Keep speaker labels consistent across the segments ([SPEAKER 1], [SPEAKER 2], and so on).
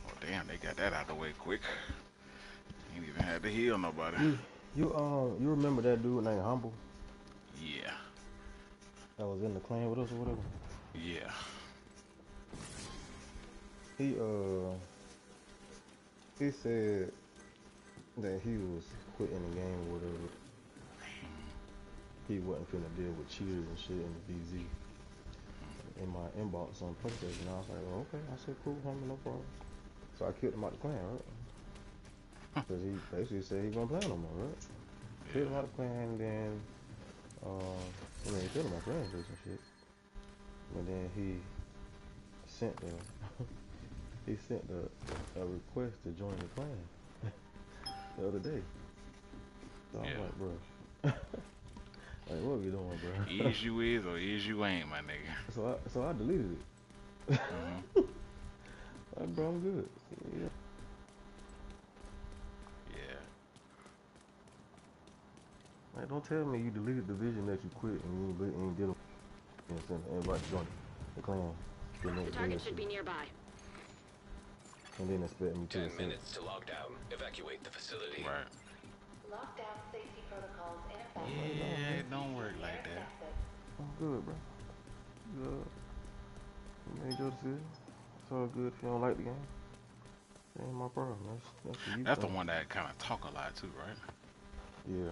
[SPEAKER 1] Oh damn, they got that out the way quick. Ain't even had to heal nobody.
[SPEAKER 2] You remember that dude named Humble
[SPEAKER 1] Yeah,
[SPEAKER 2] that was in the clan with us or whatever?
[SPEAKER 1] yeah.
[SPEAKER 2] He he said that he was quitting the game or whatever. He wasn't finna deal with cheaters and shit in the DZ. In my inbox on PlayStation, I was like, oh, okay. I said, cool, Humble, no problem. So I kicked him out the clan, right? Because he basically said he wasn't playing no more, right? Kicked him
[SPEAKER 1] Yeah.
[SPEAKER 2] out the clan, and then he killed my friends and shit. But then sent the he sent a request to join the clan the other day. So I'm
[SPEAKER 1] Yeah.
[SPEAKER 2] like, bro, like what are we doing, bro?
[SPEAKER 1] Ease you is or ease you ain't, my nigga.
[SPEAKER 2] So I deleted it.
[SPEAKER 1] Hmm.
[SPEAKER 2] Like, bro, I'm good. Yeah.
[SPEAKER 1] Yeah.
[SPEAKER 2] Like, don't tell me you deleted the vision that you quit and you ain't dealing with and send everybody to join the clan the
[SPEAKER 3] The
[SPEAKER 2] next day or
[SPEAKER 3] target should
[SPEAKER 2] shit.
[SPEAKER 3] be nearby.
[SPEAKER 2] And then expect me to
[SPEAKER 4] 10
[SPEAKER 2] accept.
[SPEAKER 4] minutes to lockdown. Evacuate the facility.
[SPEAKER 1] Right.
[SPEAKER 5] Lockdown safety protocols in effect.
[SPEAKER 2] I'm like, no,
[SPEAKER 1] Yeah,
[SPEAKER 2] bro.
[SPEAKER 1] it don't work like that.
[SPEAKER 2] I'm good, bro. Good. You made your decision. It's all good if you don't like the game. It ain't my problem. That's the you
[SPEAKER 1] That's the
[SPEAKER 2] thing.
[SPEAKER 1] one that kind of talk a lot too, right?
[SPEAKER 2] Yeah.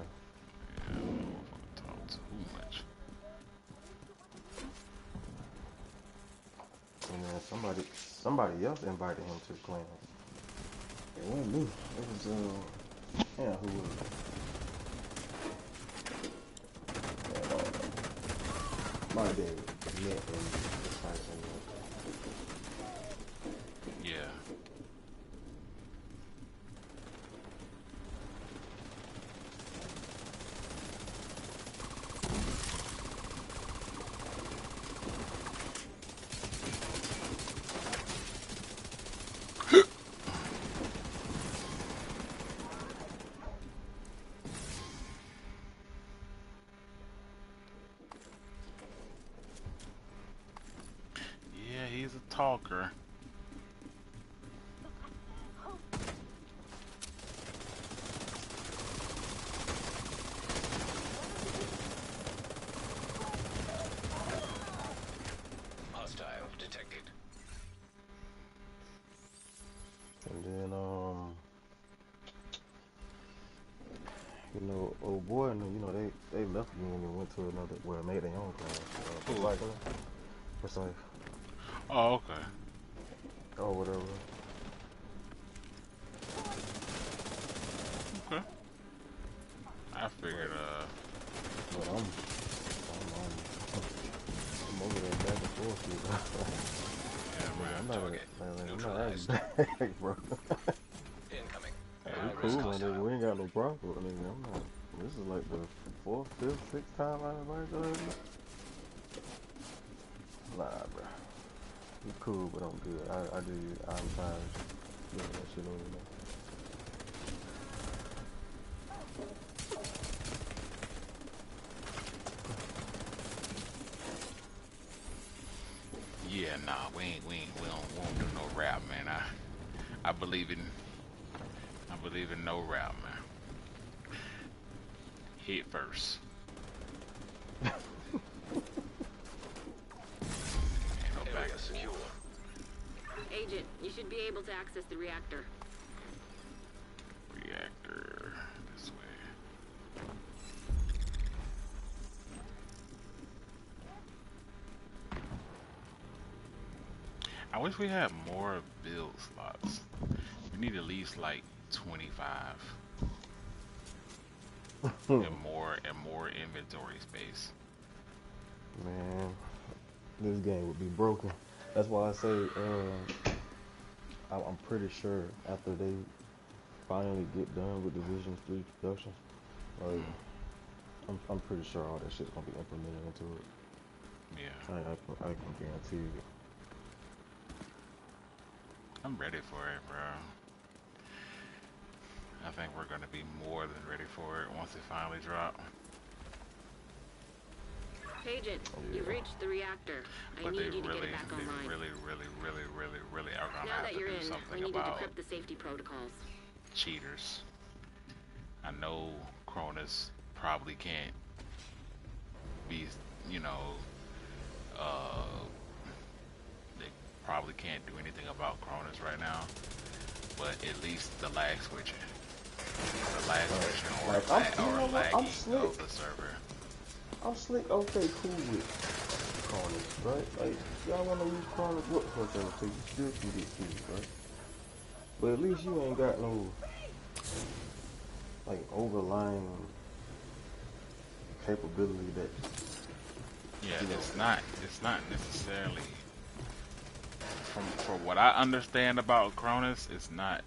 [SPEAKER 1] Yeah, motherfucker talk too much.
[SPEAKER 2] And then somebody else invited him to the clan. It wasn't me. It was yeah, who was it? Yeah, I don't know. Might have been Nick and Tyson.
[SPEAKER 1] Yeah. Yeah, he's a talker.
[SPEAKER 4] Hostile detected.
[SPEAKER 2] And then old boy and they left again and went to another made their own class.
[SPEAKER 1] Who?
[SPEAKER 2] Recycling. Precise.
[SPEAKER 1] Oh, okay.
[SPEAKER 2] Or whatever.
[SPEAKER 1] Okay. I figured,
[SPEAKER 2] But but I'm over there back and forth with
[SPEAKER 1] yeah,
[SPEAKER 2] nigga,
[SPEAKER 1] man.
[SPEAKER 4] Target
[SPEAKER 2] I'm not
[SPEAKER 4] neutralized.
[SPEAKER 2] back, bro.
[SPEAKER 4] Incoming.
[SPEAKER 1] Yeah,
[SPEAKER 2] We
[SPEAKER 4] High
[SPEAKER 2] cool,
[SPEAKER 4] risk
[SPEAKER 2] my nigga.
[SPEAKER 4] hostile.
[SPEAKER 2] We ain't got no problem with it, nigga. I'm not. This is like the fourth, fifth, sixth time I invited you. Nah, bro. We cool, but I'm good. I'm tired of looking that shit over there.
[SPEAKER 1] yeah, nah, we don't do no rap, man. I believe in, I believe in no rap, man. Hit first. Ain't no back
[SPEAKER 4] Area
[SPEAKER 1] and
[SPEAKER 4] secure.
[SPEAKER 1] forth.
[SPEAKER 3] Agent, you should be able to access the reactor.
[SPEAKER 1] Reactor this way. I wish we had more build slots. We need at least like 25 and more inventory space.
[SPEAKER 2] Man, this game would be broken. That's why I say, I'm pretty sure after they finally get done with Division 3 production, like, I'm pretty sure all that shit's gonna be implemented into it.
[SPEAKER 1] Yeah,
[SPEAKER 2] I can guarantee it.
[SPEAKER 1] I'm ready for it, bro. I think we're gonna be more than ready for it once it finally drops.
[SPEAKER 3] Agent, you've
[SPEAKER 2] Yeah.
[SPEAKER 3] reached the reactor. I
[SPEAKER 1] But they
[SPEAKER 3] need you to get
[SPEAKER 1] really,
[SPEAKER 3] it back
[SPEAKER 1] they
[SPEAKER 3] online.
[SPEAKER 1] really, really, really, really, really are have
[SPEAKER 3] that
[SPEAKER 1] to
[SPEAKER 3] you're
[SPEAKER 1] do
[SPEAKER 3] in, we
[SPEAKER 1] something
[SPEAKER 3] need to
[SPEAKER 1] about
[SPEAKER 3] decrypt the safety protocols.
[SPEAKER 1] cheaters. I know Cronus probably can't be, you know, uh, they probably can't do anything about Cronus right now, but at least the lag switching. The lag switching or,
[SPEAKER 2] Like, you know what? I'm
[SPEAKER 1] lagging
[SPEAKER 2] slick.
[SPEAKER 1] of the server.
[SPEAKER 2] I'm slick. Okay, cool with Cronus, right? Like, y'all wanna use Cronus, what fucking thing? You still can get through, right? But at least you ain't got no like overlying capability that
[SPEAKER 1] Yeah,
[SPEAKER 2] you know.
[SPEAKER 1] it's not necessarily from what I understand about Cronus, it's not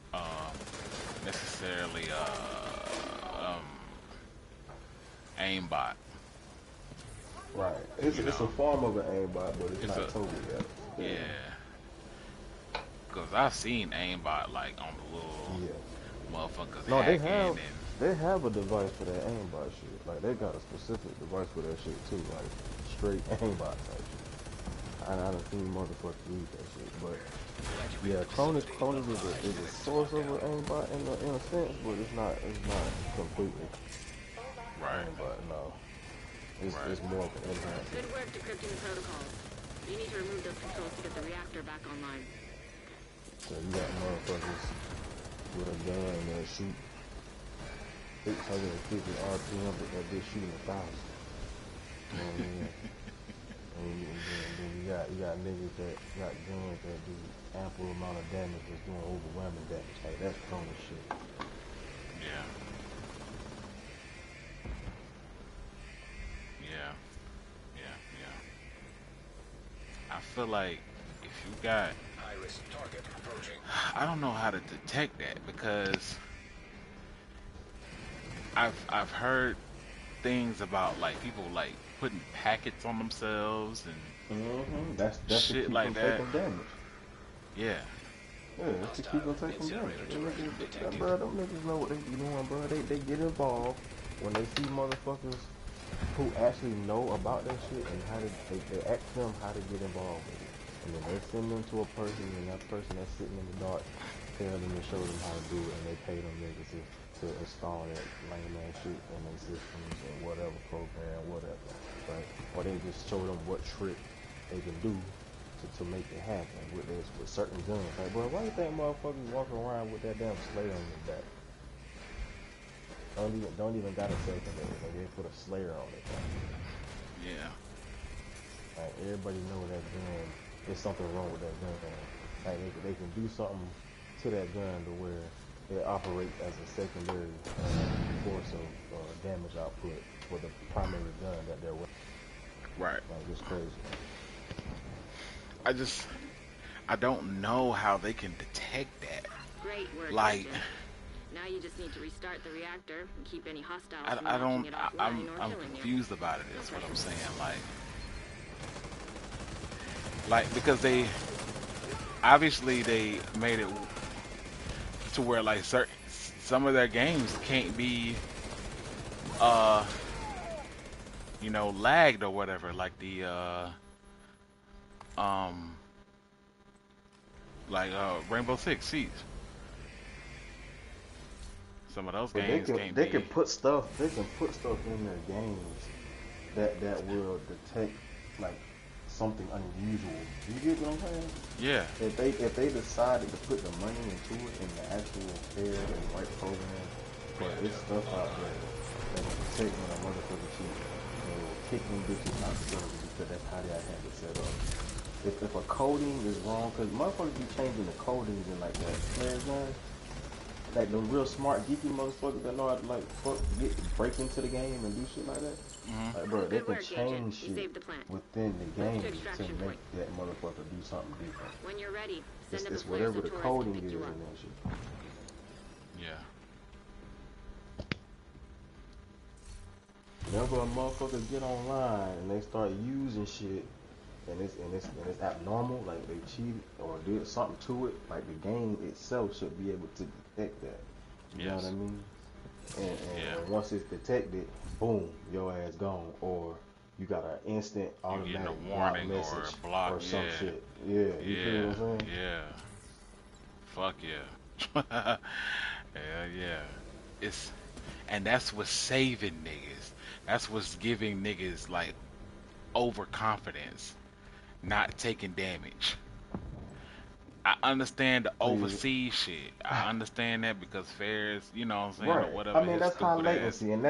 [SPEAKER 1] necessarily aimbot.
[SPEAKER 2] Right. It's
[SPEAKER 1] You
[SPEAKER 2] a
[SPEAKER 1] know,
[SPEAKER 2] form of an aimbot, but it's
[SPEAKER 1] it's
[SPEAKER 2] not
[SPEAKER 1] a
[SPEAKER 2] totally that.
[SPEAKER 1] yeah. Cause I've seen aimbot like on the little
[SPEAKER 2] Yeah.
[SPEAKER 1] motherfuckers
[SPEAKER 2] No,
[SPEAKER 1] hacking and
[SPEAKER 2] they have a device for that aimbot shit. Like they got a specific device for that shit too. Like straight aimbot type shit. I done seen motherfuckers use that shit, but yeah, Cronus is a source of an aimbot in a sense, but it's not completely
[SPEAKER 1] right,
[SPEAKER 2] aimbot. No,
[SPEAKER 1] right.
[SPEAKER 2] it's more of an enhancement.
[SPEAKER 3] Good work decrypting the protocols. You need to remove those controls to get the reactor back online.
[SPEAKER 2] So you got motherfuckers with a gun that shoot 650 RPM, but that bitch shooting 1,000. You know what I mean? And then you got niggas that got guns that do ample amount of damage, that's doing overwhelming damage. Like that's Cronus shit.
[SPEAKER 1] Yeah. Yeah. Yeah. I feel like if you got,
[SPEAKER 4] High-risk target approaching.
[SPEAKER 1] I don't know how to detect that because I've heard things about like people like putting packets on themselves and
[SPEAKER 2] That's to
[SPEAKER 1] shit
[SPEAKER 2] keep
[SPEAKER 1] like
[SPEAKER 2] them
[SPEAKER 1] that.
[SPEAKER 2] taking damage.
[SPEAKER 1] Yeah.
[SPEAKER 2] Yeah, that's to keep them taking damage. Them niggas know what they be doing, bro. They get involved when they see motherfuckers who actually know about that shit and how to they ask them how to get involved with it. And then they send them to a person, and that person that's sitting in the dark tell them and show them how to do it, and they pay them niggas to install that lame ass shit in their systems or whatever program, whatever, right? Or they just show them what trick they can do to make it happen with certain guns. Like, bro, why you think motherfuckers walking around with that damn Slayer on their back? Don't even gotta secondary. Like they put a Slayer on it.
[SPEAKER 1] Yeah.
[SPEAKER 2] Like everybody know that gun. There's something wrong with that gun. Like they can do something to that gun to where it operates as a secondary force of damage output for the primary gun that they're with.
[SPEAKER 1] Right.
[SPEAKER 2] Like it's crazy.
[SPEAKER 1] I don't know how they can detect that.
[SPEAKER 3] Great work,
[SPEAKER 1] Like,
[SPEAKER 3] Agent. Now you just need to restart the reactor and keep any hostiles from
[SPEAKER 1] I
[SPEAKER 3] launching
[SPEAKER 1] don't,
[SPEAKER 3] it offline or
[SPEAKER 1] I'm
[SPEAKER 3] killing you.
[SPEAKER 1] confused about it, is what I'm saying. Like, because they, obviously they made it to where, like, some of their games can't be, you know, lagged or whatever, like the, Rainbow Six Siege. Some of those
[SPEAKER 2] But
[SPEAKER 1] games can't
[SPEAKER 2] they
[SPEAKER 1] be.
[SPEAKER 2] can put stuff in their games that will detect like something unusual. You get what I'm saying?
[SPEAKER 1] Yeah.
[SPEAKER 2] If they decided to put the money into it in the actual fair and right program, but it's stuff out there that will detect when a motherfucker cheat and will kick them bitches out the server because that's how they have it set up. If a coding is wrong, because motherfuckers be changing the codings in like that Flare gun. Like the real smart geeky motherfuckers that know how to like break into the game and do shit like that. Like bro, they
[SPEAKER 3] Good
[SPEAKER 2] can
[SPEAKER 3] work, Agent.
[SPEAKER 2] change
[SPEAKER 3] You
[SPEAKER 2] shit
[SPEAKER 3] saved the plant.
[SPEAKER 2] within the game to
[SPEAKER 3] extraction
[SPEAKER 2] make
[SPEAKER 3] point.
[SPEAKER 2] that motherfucker do something different.
[SPEAKER 3] When you're ready, send up a
[SPEAKER 2] It's
[SPEAKER 3] flare
[SPEAKER 2] whatever
[SPEAKER 3] so
[SPEAKER 2] the
[SPEAKER 3] Torres
[SPEAKER 2] coding
[SPEAKER 3] can pick
[SPEAKER 2] is
[SPEAKER 3] you
[SPEAKER 2] and
[SPEAKER 3] up.
[SPEAKER 2] that shit.
[SPEAKER 1] Yeah.
[SPEAKER 2] Whenever a motherfucker get online and they start using shit and it's abnormal, like they cheated or did something to it, like the game itself should be able to detect that. You know what I mean? And once it's detected, boom, your ass gone. Or you got an instant automatic
[SPEAKER 1] a
[SPEAKER 2] block
[SPEAKER 1] warning
[SPEAKER 2] message
[SPEAKER 1] or a block.
[SPEAKER 2] or some
[SPEAKER 1] Yeah.
[SPEAKER 2] shit. Yeah, you feel what I'm saying?
[SPEAKER 1] Yeah. Fuck yeah. Hell yeah. It's and that's what's saving niggas. That's what's giving niggas like overconfidence, not taking damage. I understand the
[SPEAKER 2] So you,
[SPEAKER 1] overseas shit. I understand that because fairs, you know what I'm saying, or
[SPEAKER 2] right. I
[SPEAKER 1] whatever
[SPEAKER 2] mean,
[SPEAKER 1] his
[SPEAKER 2] that's high
[SPEAKER 1] stupid ass.
[SPEAKER 2] latency, and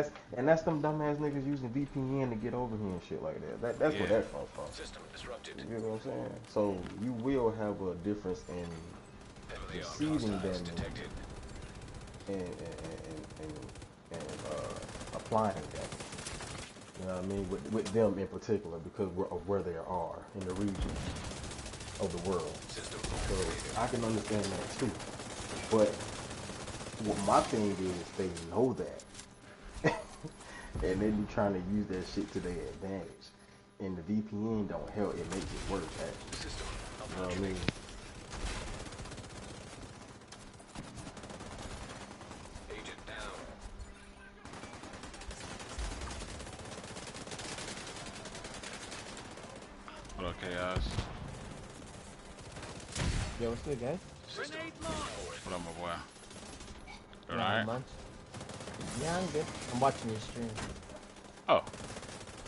[SPEAKER 2] that's them dumbass niggas using VPN to get over here and shit like that. That's where
[SPEAKER 1] Yeah.
[SPEAKER 2] that comes from.
[SPEAKER 4] System disrupted.
[SPEAKER 2] You get what I'm saying? So you will have a difference in
[SPEAKER 4] Heavily armed
[SPEAKER 2] receiving
[SPEAKER 4] hostiles
[SPEAKER 2] damage
[SPEAKER 4] detected.
[SPEAKER 2] and applying damage. You know what I mean? With them in particular, because of where they are in the region of the world.
[SPEAKER 4] System
[SPEAKER 2] So
[SPEAKER 4] activated.
[SPEAKER 2] I can understand that too. But what my thing is, they know that, and they be trying to use that shit to their advantage. And the VPN don't help; it makes it worse. Actually,
[SPEAKER 4] System
[SPEAKER 2] you know what I mean?
[SPEAKER 4] agent down.
[SPEAKER 1] What up, Chaos?
[SPEAKER 6] Yo, what's good, guys?
[SPEAKER 4] System
[SPEAKER 1] What up, my boy?
[SPEAKER 6] Not
[SPEAKER 1] Alright?
[SPEAKER 6] much. Yeah, I'm good. I'm watching your stream.
[SPEAKER 1] Oh.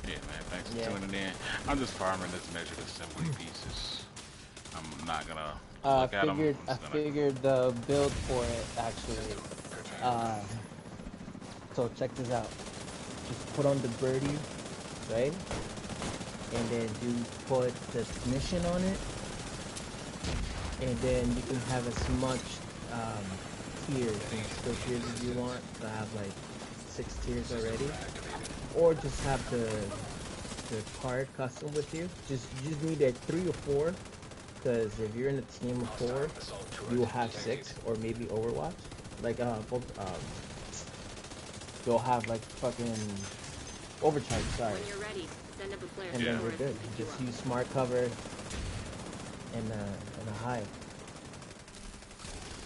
[SPEAKER 1] Yeah, man. Thanks for
[SPEAKER 6] Yeah.
[SPEAKER 1] tuning in. I'm just farming this measured assembly pieces. I'm not gonna
[SPEAKER 6] I
[SPEAKER 1] look at them.
[SPEAKER 6] figured the build for it actually. Uh, so check this out. Just put on the birdie, right? And then you put the ignition on it, and then you can have as much tiers and skill tiers as you want. So I have like 6 tiers already, or just have the card custom with you. You just need like 3 or 4, because if you're in a team of 4, you will have 6, or maybe Overwatch. Like you'll have like fucking overcharge. Sorry.
[SPEAKER 3] When you're ready, send up a flare
[SPEAKER 6] And
[SPEAKER 3] to
[SPEAKER 6] then
[SPEAKER 3] the
[SPEAKER 6] we're
[SPEAKER 3] forest
[SPEAKER 6] good.
[SPEAKER 3] and pick you
[SPEAKER 6] Just
[SPEAKER 3] up.
[SPEAKER 6] use smart cover and a hive.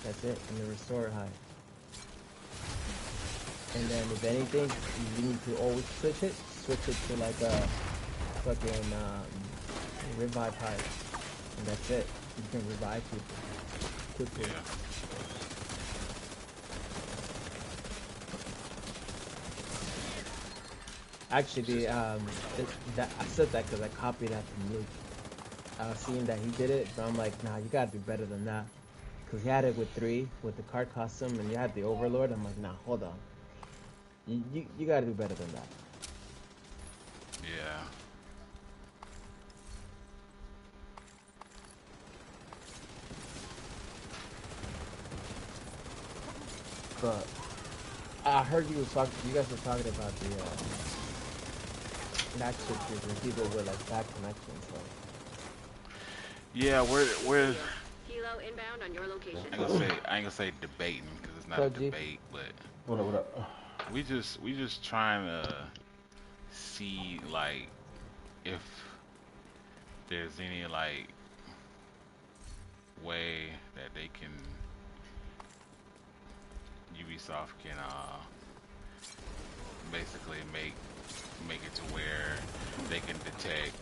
[SPEAKER 6] That's it, and the restore hive. And then if anything, you need to always switch it to like a fucking revive hive. And that's it. You can revive people quickly.
[SPEAKER 1] Yeah.
[SPEAKER 6] Actually, I said that because I copied that from Luke. I was seeing that he did it, but I'm like, nah, you gotta do better than that. Because he had it with 3, with the card custom, and you had the Overlord. I'm like, nah, hold on. You gotta do better than that.
[SPEAKER 1] Yeah.
[SPEAKER 6] But I heard you guys were talking about the match switches and people with like bad connections. So.
[SPEAKER 1] Yeah, we're
[SPEAKER 3] Helo inbound on your location.
[SPEAKER 1] I ain't gonna say debating because it's not
[SPEAKER 6] So,
[SPEAKER 1] a
[SPEAKER 6] G?
[SPEAKER 1] debate, but
[SPEAKER 2] What up?
[SPEAKER 1] we just trying to see like if there's any like way that they can Ubisoft can basically make it to where they can detect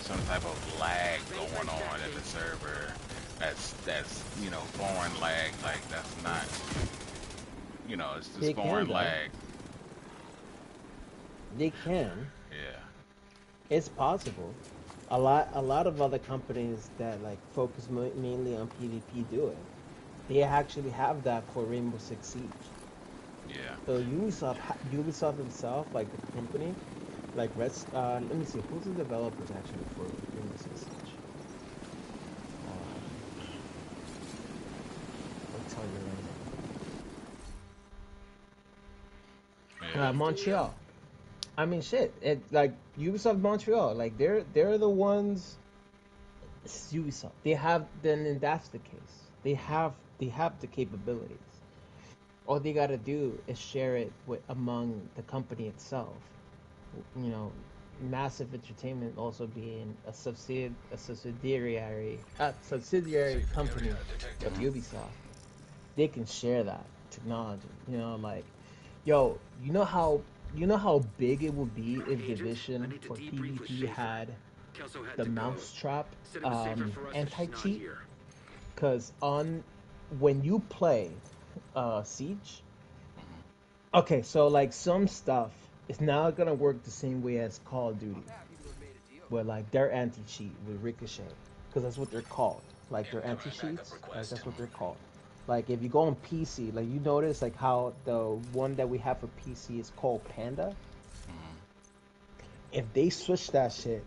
[SPEAKER 1] some type of lag going on in the server that's you know foreign lag, like that's not, you know, it's just
[SPEAKER 6] They can,
[SPEAKER 1] foreign
[SPEAKER 6] though.
[SPEAKER 1] lag.
[SPEAKER 6] They can.
[SPEAKER 1] Yeah.
[SPEAKER 6] It's possible. A lot of other companies that like focus mainly on PvP do it. They actually have that for Rainbow Six Siege.
[SPEAKER 1] Yeah.
[SPEAKER 6] So Ubisoft himself, like the company, like let me see, who's the developers actually for Rainbow Six Siege? I'll tell you right now.
[SPEAKER 1] Yeah.
[SPEAKER 6] Montreal. I mean, shit. It like Ubisoft Montreal. Like they're the ones. It's Ubisoft. They have. Then that's the case. They have the capabilities. All they gotta do is share it among the company itself. You know, Massive Entertainment also being a subsidiary company of Ubisoft. They can share that technology. You know, like, yo, you know how big it would be if Division for PvP had the Mousetrap anti-cheat? Because on when you play Siege, okay, so like some stuff is not gonna work the same way as Call of Duty, where like they're anti-cheat with Ricochet, because that's what they're called. Like they're
[SPEAKER 4] Incoming backup
[SPEAKER 6] anti-cheats, like
[SPEAKER 4] request.
[SPEAKER 6] that's what they're called. Like if you go on PC, like you notice like how the one that we have for PC is called Panda. If they switch that shit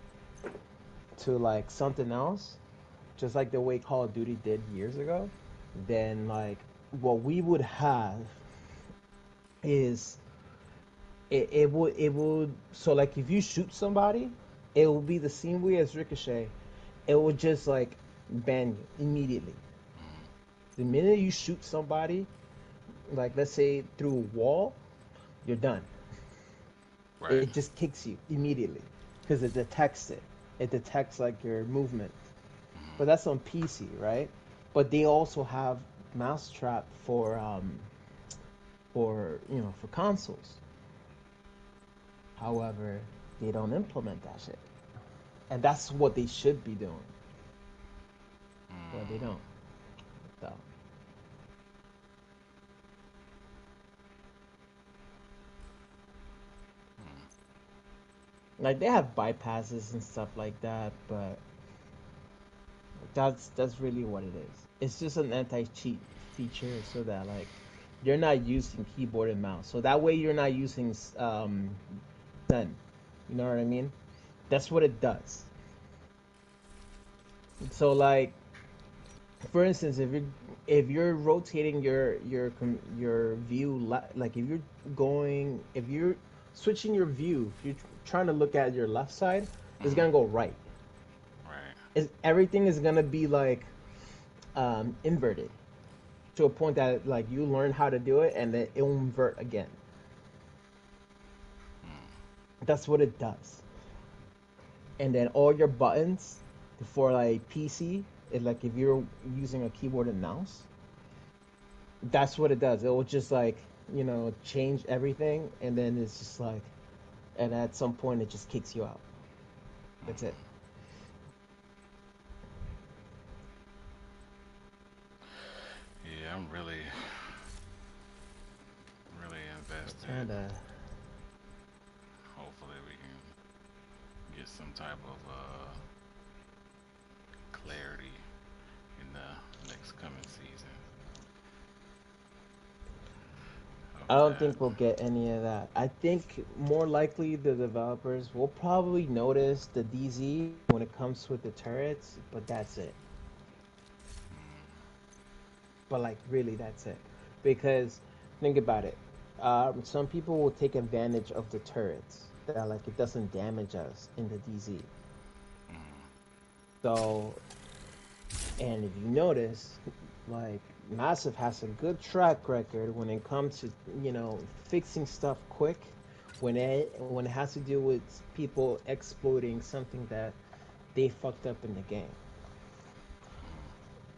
[SPEAKER 6] to like something else, just like the way Call of Duty did years ago, then like what we would have is it would so like if you shoot somebody, it will be the same way as Ricochet. It will just like ban you immediately. The minute you shoot somebody, like let's say through a wall, you're done.
[SPEAKER 1] Right.
[SPEAKER 6] It just kicks you immediately because it detects it. It detects like your movement. But that's on PC, right? But they also have Mousetrap for for consoles. However, they don't implement that shit, and that's what they should be doing. But they don't. So. Like they have bypasses and stuff like that, but that's really what it is. It's just an anti-cheat feature so that like you're not using keyboard and mouse. So that way you're not using Zen. You know what I mean? That's what it does. So like for instance, if you're rotating your view like if you're switching your view, if you're trying to look at your left side, it's gonna go right.
[SPEAKER 1] Right.
[SPEAKER 6] Everything is gonna be like inverted to a point that like you learn how to do it and then it will invert again. That's what it does. And then all your buttons for like PC, like if you're using a keyboard and mouse, that's what it does. It will just like change everything, and then it's just like, and at some point it just kicks you out. That's it.
[SPEAKER 1] Yeah, I'm really invested.
[SPEAKER 6] Kinda.
[SPEAKER 1] Hopefully we can get some type of clarity in the next coming season.
[SPEAKER 6] I
[SPEAKER 1] Of
[SPEAKER 6] don't
[SPEAKER 1] that.
[SPEAKER 6] think we'll get any of that. I think more likely the developers will probably notice the DZ when it comes with the turrets, but that's it. But like really, that's it. Because think about it. Some people will take advantage of the turrets that like it doesn't damage us in the DZ. So, and if you notice, like Massive has a good track record when it comes to fixing stuff quick when it has to do with people exploiting something that they fucked up in the game.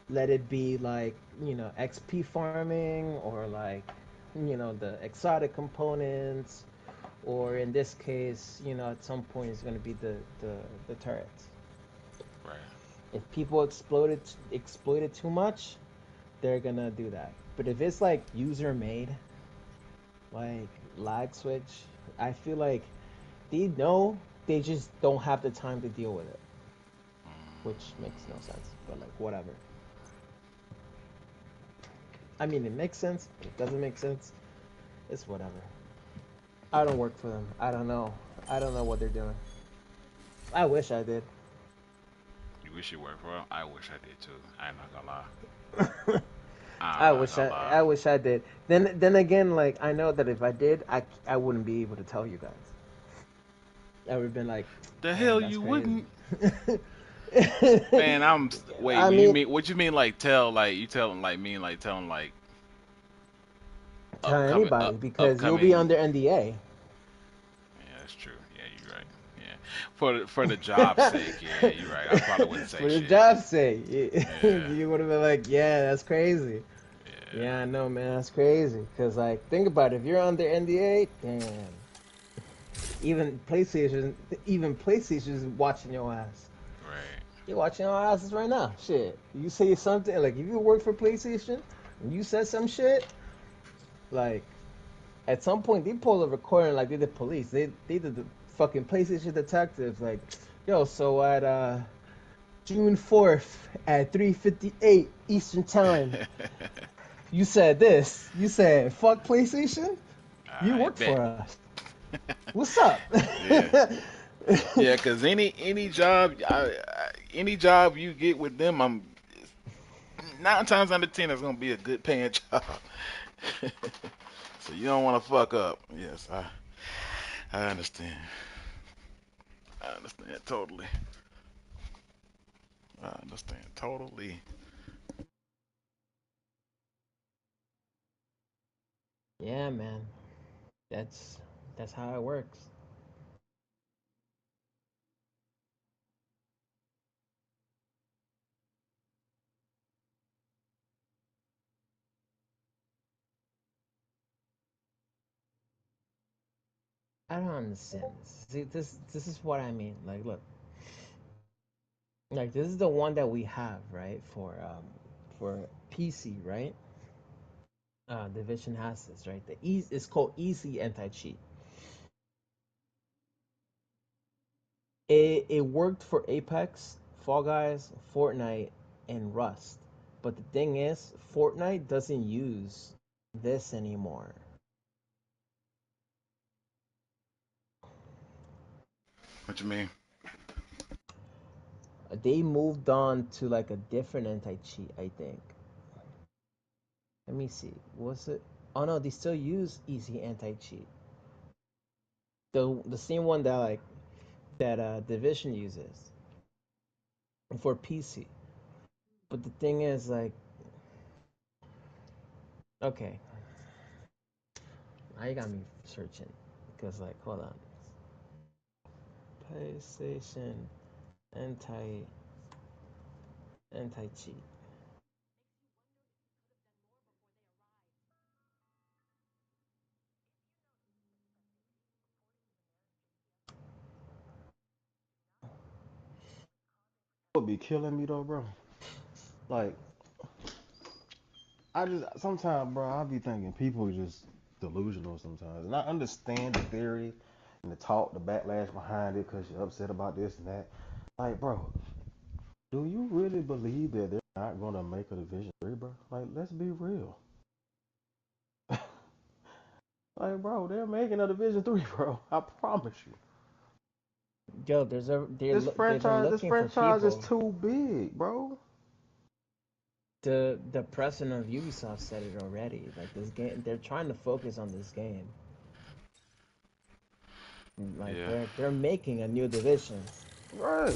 [SPEAKER 6] Let it be like XP farming or like the exotic components, or in this case at some point it's going to be the turrets.
[SPEAKER 1] Right.
[SPEAKER 6] If people exploit it too much, they're gonna do that. But if it's like user made, like lag switch, I feel like they know, they just don't have the time to deal with it, which makes no sense. But like whatever. I mean, it makes sense. It doesn't make sense. It's whatever. I don't work for them. I don't know. I don't know what they're doing. I wish I did.
[SPEAKER 1] You wish you worked for him? I wish I did too. I ain't not gonna lie.
[SPEAKER 6] I
[SPEAKER 1] I'm not
[SPEAKER 6] wish
[SPEAKER 1] gonna lie.
[SPEAKER 6] I wish I did. Then again, like I know that if I did, I wouldn't be able to tell you guys. I would have been like,
[SPEAKER 1] The
[SPEAKER 6] man,
[SPEAKER 1] hell
[SPEAKER 6] that's
[SPEAKER 1] you
[SPEAKER 6] crazy.
[SPEAKER 1] wouldn't? Man, wait.
[SPEAKER 6] I
[SPEAKER 1] You
[SPEAKER 6] mean,
[SPEAKER 1] mean what you mean? Like tell like you telling like mean like telling like
[SPEAKER 6] tell anybody because you'll be
[SPEAKER 1] upcoming.
[SPEAKER 6] under NDA.
[SPEAKER 1] Yeah, that's true. Yeah, you're right. Yeah, for the job's sake. Yeah, you're right. I probably wouldn't say
[SPEAKER 6] For the
[SPEAKER 1] shit.
[SPEAKER 6] job's sake,
[SPEAKER 1] Yeah,
[SPEAKER 6] you would have been like, yeah, that's crazy.
[SPEAKER 1] yeah.
[SPEAKER 6] Yeah, I know, man, that's crazy. Cause like, think about it. If you're under NDA, damn. Even PlayStation's watching your ass.
[SPEAKER 1] Right.
[SPEAKER 6] You're watching our asses right now. Shit. You say something like if you work for PlayStation and you said some shit, like at some point they pulled a recording like they did police. They did the fucking PlayStation detectives like, yo, so at June 4th at 3:58 Eastern Time, you said this. You said fuck PlayStation. You
[SPEAKER 1] I
[SPEAKER 6] work
[SPEAKER 1] bet.
[SPEAKER 6] for us. What's up?
[SPEAKER 1] Yeah. Yeah, cause any job you get with them, I'm 9 times out of 10 it's gonna be a good paying job. So you don't want to fuck up. Yes, I understand. I understand totally. I understand totally.
[SPEAKER 6] Yeah, man. That's that's how it works. I don't understand this. See, this is what I mean. Like, look, like this is the one that we have, right? For PC, right? Division has this, right? The easy it's called Easy Anti Cheat. It worked for Apex, Fall Guys, Fortnite, and Rust. But the thing is, Fortnite doesn't use this anymore.
[SPEAKER 1] What you mean?
[SPEAKER 6] They moved on to like a different anti cheat, I think. Let me see. Was it? Oh no, they still use Easy Anti Cheat. The same one that like that Division uses for PC. But the thing is, like, okay, now you got me searching because, like, hold on, PlayStation anti cheat.
[SPEAKER 2] Would be killing me though, bro. Like, I just sometimes, bro, I be thinking people just delusional sometimes, and I understand the theory and the talk, the backlash behind it, cause you're upset about this and that. Like, bro, do you really believe that they're not gonna make a Division 3, bro? Like, let's be real. Like, bro, they're making a Division 3, bro. I promise you.
[SPEAKER 6] Yo, they've been
[SPEAKER 2] This
[SPEAKER 6] looking for
[SPEAKER 2] franchise is
[SPEAKER 6] people.
[SPEAKER 2] too big, bro.
[SPEAKER 6] The president of Ubisoft said it already. Like this game, they're trying to focus on this game. Like
[SPEAKER 1] Yeah.
[SPEAKER 6] they're making a new division.
[SPEAKER 2] Right.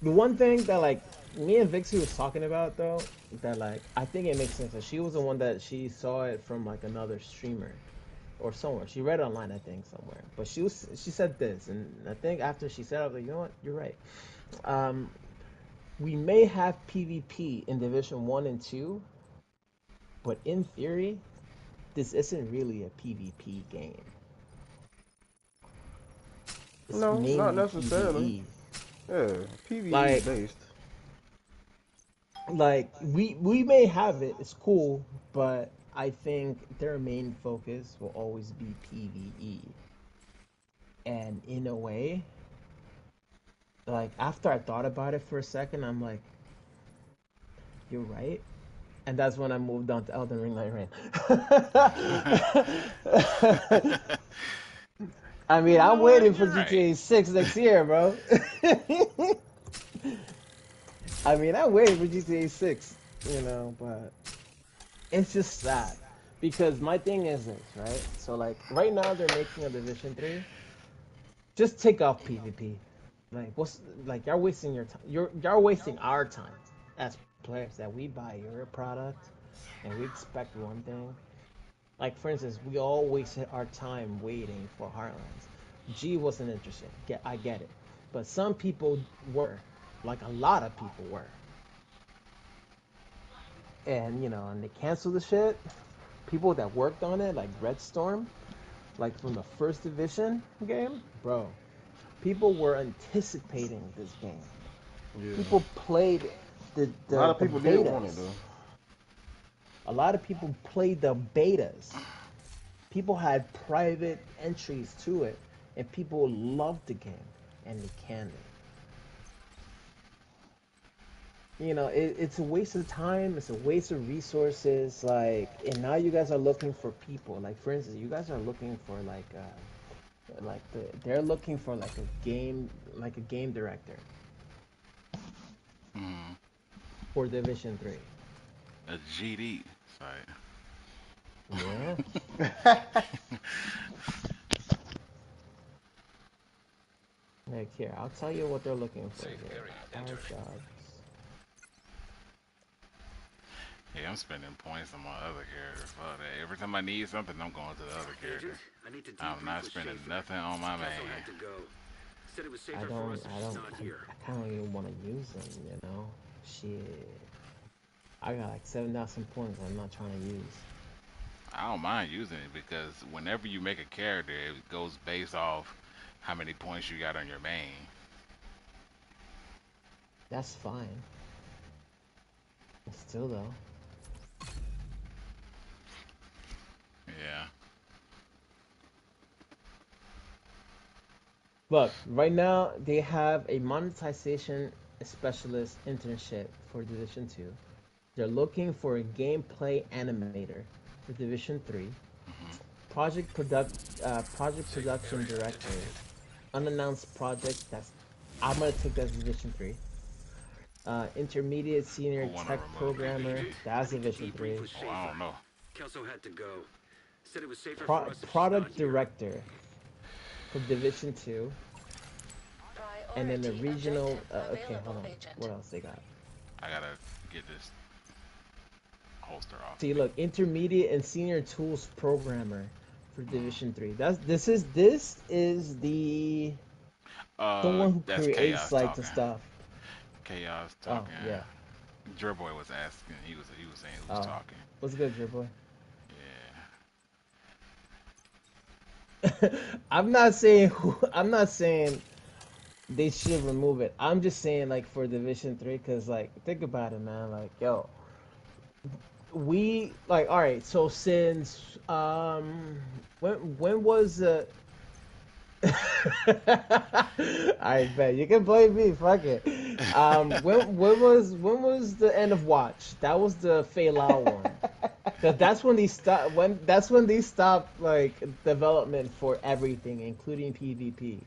[SPEAKER 6] The one thing that like me and Vixie was talking about though, that like I think it makes sense that she was the one that she saw it from like another streamer or somewhere. She read it online, I think, somewhere. But she said this, and I think after she said, it, I was like, you know what, you're right. Um, we may have PvP in Division 1 and 2, but in theory, this isn't really a PvP game. It's
[SPEAKER 2] No, not
[SPEAKER 6] mainly
[SPEAKER 2] necessarily.
[SPEAKER 6] PvE.
[SPEAKER 2] Yeah, PVE
[SPEAKER 6] Like
[SPEAKER 2] based.
[SPEAKER 6] we may have it. It's cool, but I think their main focus will always be PvE. And in a way, like after I thought about it for a second, I'm like, you're right. And that's when I moved on to Elden Ring Night Rain. I mean,
[SPEAKER 1] You
[SPEAKER 6] I'm
[SPEAKER 1] know what?
[SPEAKER 6] waiting for
[SPEAKER 1] You're right.
[SPEAKER 6] GTA 6 next year, bro. I mean, I'm waiting for GTA 6, but it's just sad. Because my thing is this, right? So, like, right now they're making a Division 3. Just take off PvP. Like, y'all wasting your time. Y'all wasting our time as players that we buy your product and we expect one thing. Like, for instance, we all wasted our time waiting for Heartlands. G wasn't interested. I get it. But some people were. Like, a lot of people were. And they canceled the shit. People that worked on it, like Red Storm, like from the first division game, bro. People were anticipating this game.
[SPEAKER 2] Yeah.
[SPEAKER 6] People played
[SPEAKER 2] A lot of
[SPEAKER 6] the
[SPEAKER 2] people did want it
[SPEAKER 6] betas.
[SPEAKER 2] though.
[SPEAKER 6] A lot of people played the betas. People had private entries to it, and people loved the game, and they canned it. You know, it's a waste of time. It's a waste of resources. Like, and now you guys are looking for people. Like, for instance, you guys are looking for they're looking for like a game director
[SPEAKER 1] Mm.
[SPEAKER 6] for Division 3.
[SPEAKER 1] A GD site.
[SPEAKER 6] Yeah. Like here, I'll tell you what they're looking for
[SPEAKER 4] Safe
[SPEAKER 6] here.
[SPEAKER 4] area
[SPEAKER 6] Our
[SPEAKER 4] entered.
[SPEAKER 6] jobs.
[SPEAKER 1] Yeah, I'm spending points on my other character. Fuck that. Every time I need something, I'm going to the other character.
[SPEAKER 7] Agent, I need to
[SPEAKER 1] I'm
[SPEAKER 7] debrief
[SPEAKER 1] not
[SPEAKER 7] with
[SPEAKER 1] spending
[SPEAKER 7] Schaefer.
[SPEAKER 1] nothing on my
[SPEAKER 7] Kelso
[SPEAKER 1] main.
[SPEAKER 7] had to go. Said it was
[SPEAKER 6] I
[SPEAKER 7] safer for
[SPEAKER 6] don't,
[SPEAKER 7] us if
[SPEAKER 6] I
[SPEAKER 7] she's
[SPEAKER 6] don't,
[SPEAKER 7] not here.
[SPEAKER 6] I kind of even want to use them, you know? Shit. I got like 7,000 points I'm not trying to use.
[SPEAKER 1] I don't mind using it because whenever you make a character, it goes based off how many points you got on your main.
[SPEAKER 6] That's fine. But still though.
[SPEAKER 1] Yeah.
[SPEAKER 6] Look, right now they have a monetization specialist internship for Division 2. They're looking for a gameplay animator for Division 3. Project production director. Unannounced project. I'm gonna take that as Division 3. Intermediate senior
[SPEAKER 1] Who wanna
[SPEAKER 6] tech
[SPEAKER 1] remove
[SPEAKER 6] programmer.
[SPEAKER 7] Agent,
[SPEAKER 6] That's
[SPEAKER 7] I need to
[SPEAKER 6] Division
[SPEAKER 7] debrief
[SPEAKER 6] 3.
[SPEAKER 7] with
[SPEAKER 1] Oh, I don't
[SPEAKER 7] Schaefer.
[SPEAKER 1] know.
[SPEAKER 7] Kelso had to go. Said it was safer for us if she's
[SPEAKER 6] Product
[SPEAKER 7] not here.
[SPEAKER 6] director for Division 2. And then the
[SPEAKER 5] Priority
[SPEAKER 6] regional.
[SPEAKER 5] objective
[SPEAKER 6] Okay, hold on.
[SPEAKER 5] available, Agent.
[SPEAKER 6] What else they got?
[SPEAKER 1] I gotta get this holster off.
[SPEAKER 6] See, look, intermediate and senior tools programmer for Division 3. This is the one who
[SPEAKER 1] That's
[SPEAKER 6] creates
[SPEAKER 1] Chaos
[SPEAKER 6] like
[SPEAKER 1] talking.
[SPEAKER 6] the stuff.
[SPEAKER 1] Chaos
[SPEAKER 6] Oh
[SPEAKER 1] talking.
[SPEAKER 6] yeah.
[SPEAKER 1] Boy was asking. He was saying who was
[SPEAKER 6] Oh.
[SPEAKER 1] talking.
[SPEAKER 6] What's good, your boy?
[SPEAKER 1] Yeah.
[SPEAKER 6] I'm not saying they should remove it. I'm just saying like for Division 3, cause like think about it, man. Like yo, we like all right. So since when was I bet you can blame me. Fuck it. When was the end of Watch? That was the Fei Lao one. Cause that's when they stopped. That's when they stopped like development for everything, including PvP.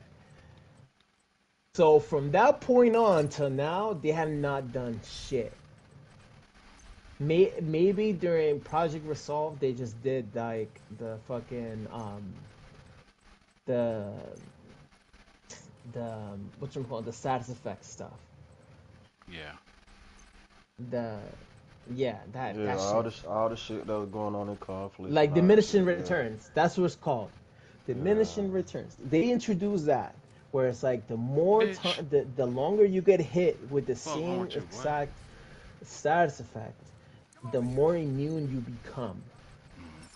[SPEAKER 6] So from that point on till now, they have not done shit. Maybe during Project Resolve, they just did like the fucking the the status effect stuff.
[SPEAKER 1] Yeah.
[SPEAKER 6] That
[SPEAKER 2] Yeah,
[SPEAKER 6] shit.
[SPEAKER 2] all the shit that was going on in conflict.
[SPEAKER 6] Like
[SPEAKER 2] and all that
[SPEAKER 6] diminishing
[SPEAKER 2] shit,
[SPEAKER 6] returns. That's what it's called. Diminishing returns. They introduced that where it's like the more
[SPEAKER 1] Bitch.
[SPEAKER 6] time, the longer you get hit with the
[SPEAKER 1] Fuck wrong
[SPEAKER 6] same
[SPEAKER 1] with you, boy?
[SPEAKER 6] exact status effect, the more immune you become.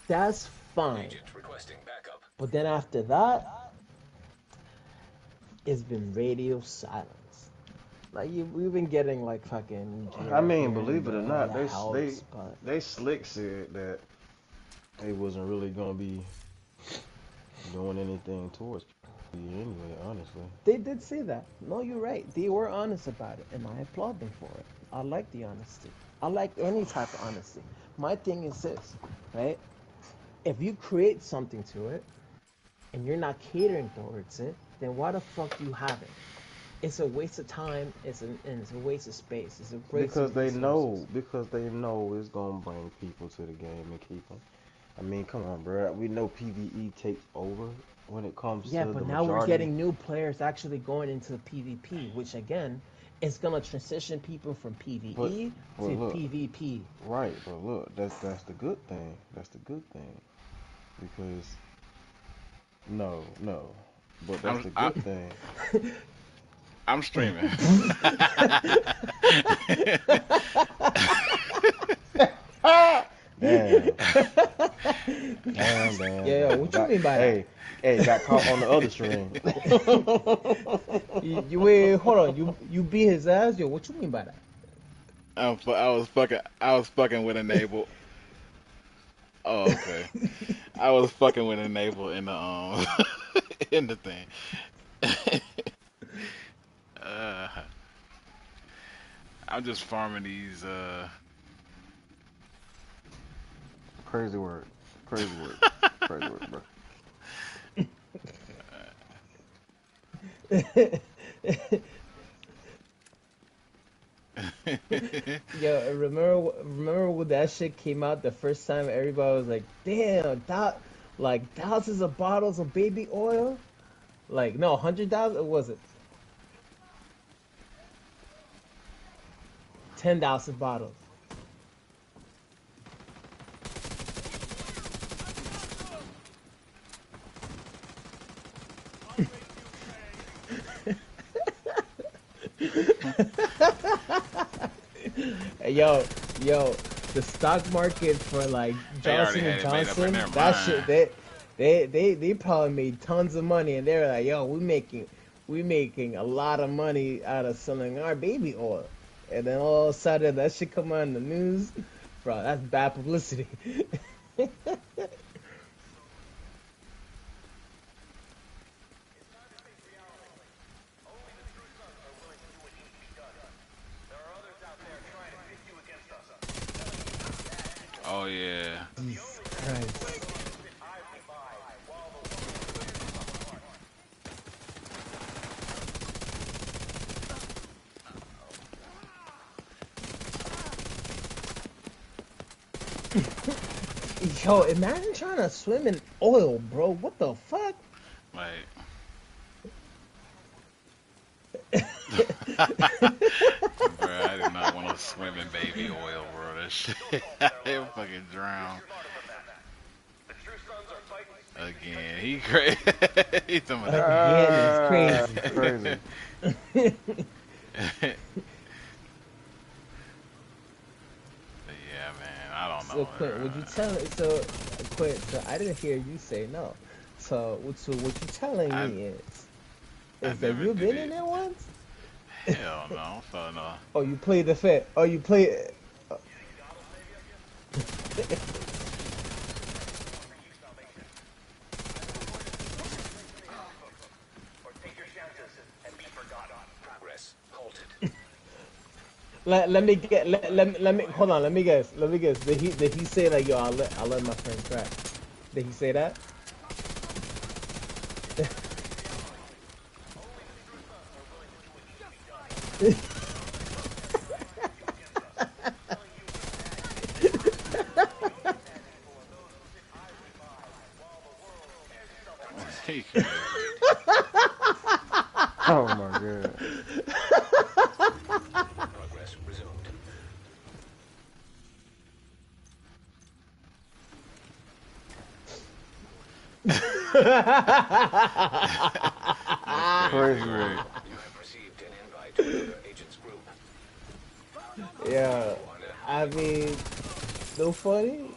[SPEAKER 6] That's fine.
[SPEAKER 4] Agent requesting backup.
[SPEAKER 6] But then after that, it's been radio silence. Like we've been getting like fucking.
[SPEAKER 2] I mean,
[SPEAKER 6] here and
[SPEAKER 2] believe it or
[SPEAKER 6] there
[SPEAKER 2] not,
[SPEAKER 6] that helps, but
[SPEAKER 2] they slick said that they wasn't really gonna be doing anything towards me anyway. Honestly,
[SPEAKER 6] they did say that. No, you're right. They were honest about it, and I applaud them for it. I like the honesty. I like any type of honesty. My thing is this, right? If you create something to it, and you're not catering towards it, then why the fuck do you have it? It's a waste of time. It's a waste of space. It's a waste
[SPEAKER 2] because
[SPEAKER 6] of
[SPEAKER 2] they
[SPEAKER 6] resources.
[SPEAKER 2] know it's gonna bring people to the game and keep them. I mean, come on, bro. We know PVE takes over when it comes
[SPEAKER 6] Yeah,
[SPEAKER 2] to
[SPEAKER 6] but
[SPEAKER 2] the
[SPEAKER 6] now we're
[SPEAKER 2] majority.
[SPEAKER 6] getting new players actually going into PvP, which again is gonna transition people from PvE
[SPEAKER 2] But
[SPEAKER 6] to
[SPEAKER 2] look,
[SPEAKER 6] PvP.
[SPEAKER 2] right, but look, that's the good thing. That's the good thing because no, but that's the good thing.
[SPEAKER 1] I'm streaming.
[SPEAKER 2] Damn. Damn.
[SPEAKER 6] Yeah, what you mean by that?
[SPEAKER 2] Hey, got caught on the other stream.
[SPEAKER 6] wait, hold on. You beat his ass? Yo, what you mean by that?
[SPEAKER 1] I was fucking with Enable. Oh, okay. I was fucking with Enable in the in the thing. uh, I'm just farming these
[SPEAKER 2] Crazy work. Crazy work. Crazy work, bro.
[SPEAKER 6] Yo, remember when that shit came out the first time? Everybody was like, "Damn, like thousands of bottles of baby oil." Like, no, 100,000. Or was it 10,000 bottles? Yo, yo, the stock market for like
[SPEAKER 1] they already
[SPEAKER 6] Johnson and
[SPEAKER 1] had it made up in
[SPEAKER 6] Johnson,
[SPEAKER 1] their
[SPEAKER 6] that shit,
[SPEAKER 1] mind.
[SPEAKER 6] they probably made tons of money, and they were like, "Yo, we making a lot of money out of selling our baby oil," and then all of a sudden that shit come on the news, bro. That's bad publicity.
[SPEAKER 1] Oh yeah.
[SPEAKER 6] Jesus Christ. Yo, imagine trying to swim in oil, bro. What the fuck?
[SPEAKER 1] Like bro, I did not want to swim in baby oil, bro. That shit I would fucking drown. Again, he crazy. He's talking about
[SPEAKER 6] Again, it's crazy.
[SPEAKER 2] Crazy.
[SPEAKER 1] yeah, man. I don't
[SPEAKER 6] So
[SPEAKER 1] know.
[SPEAKER 6] Quint, would you tell it? So Quint, so I didn't hear you say no. So what you telling
[SPEAKER 1] I
[SPEAKER 6] me
[SPEAKER 1] I
[SPEAKER 6] is that
[SPEAKER 1] never
[SPEAKER 6] you've
[SPEAKER 1] did
[SPEAKER 6] been
[SPEAKER 1] it.
[SPEAKER 6] in there once?
[SPEAKER 1] Hell no. So no.
[SPEAKER 6] Oh, you played the fit. Oh, you play.
[SPEAKER 4] Progress halted.
[SPEAKER 6] Let me hold on. Let me guess. Did he say like, yo, I'll let my friend crack? Did he say that?
[SPEAKER 1] He crazy.
[SPEAKER 2] Oh my god.
[SPEAKER 4] Progress resumed.
[SPEAKER 1] That's crazy,
[SPEAKER 2] Crazy
[SPEAKER 1] right?
[SPEAKER 2] work.
[SPEAKER 4] You have received an invite to another agent's group.
[SPEAKER 6] Yeah, I mean, no funny.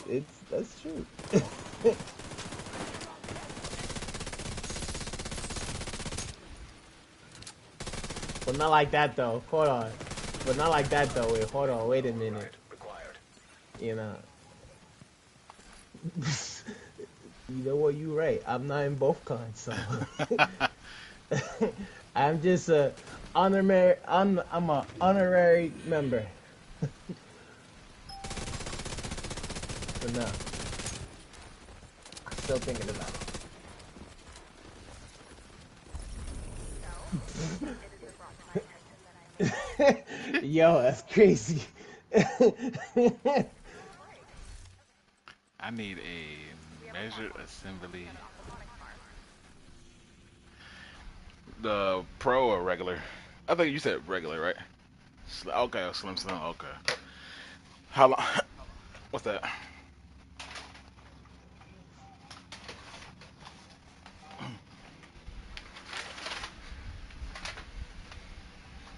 [SPEAKER 6] That's true. But not like that though. Hold on. But not like that though. Wait, hold on. Wait a minute.
[SPEAKER 4] Required.
[SPEAKER 6] You know. You know what? You right. I'm not in both kinds, so I'm just a honorary. I'm a honorary member. But no, I'm still thinking about it. Yo, that's crazy.
[SPEAKER 1] I need a measured assembly. The pro or regular? I think you said regular, right? Okay, slim. Okay. How long? What's that?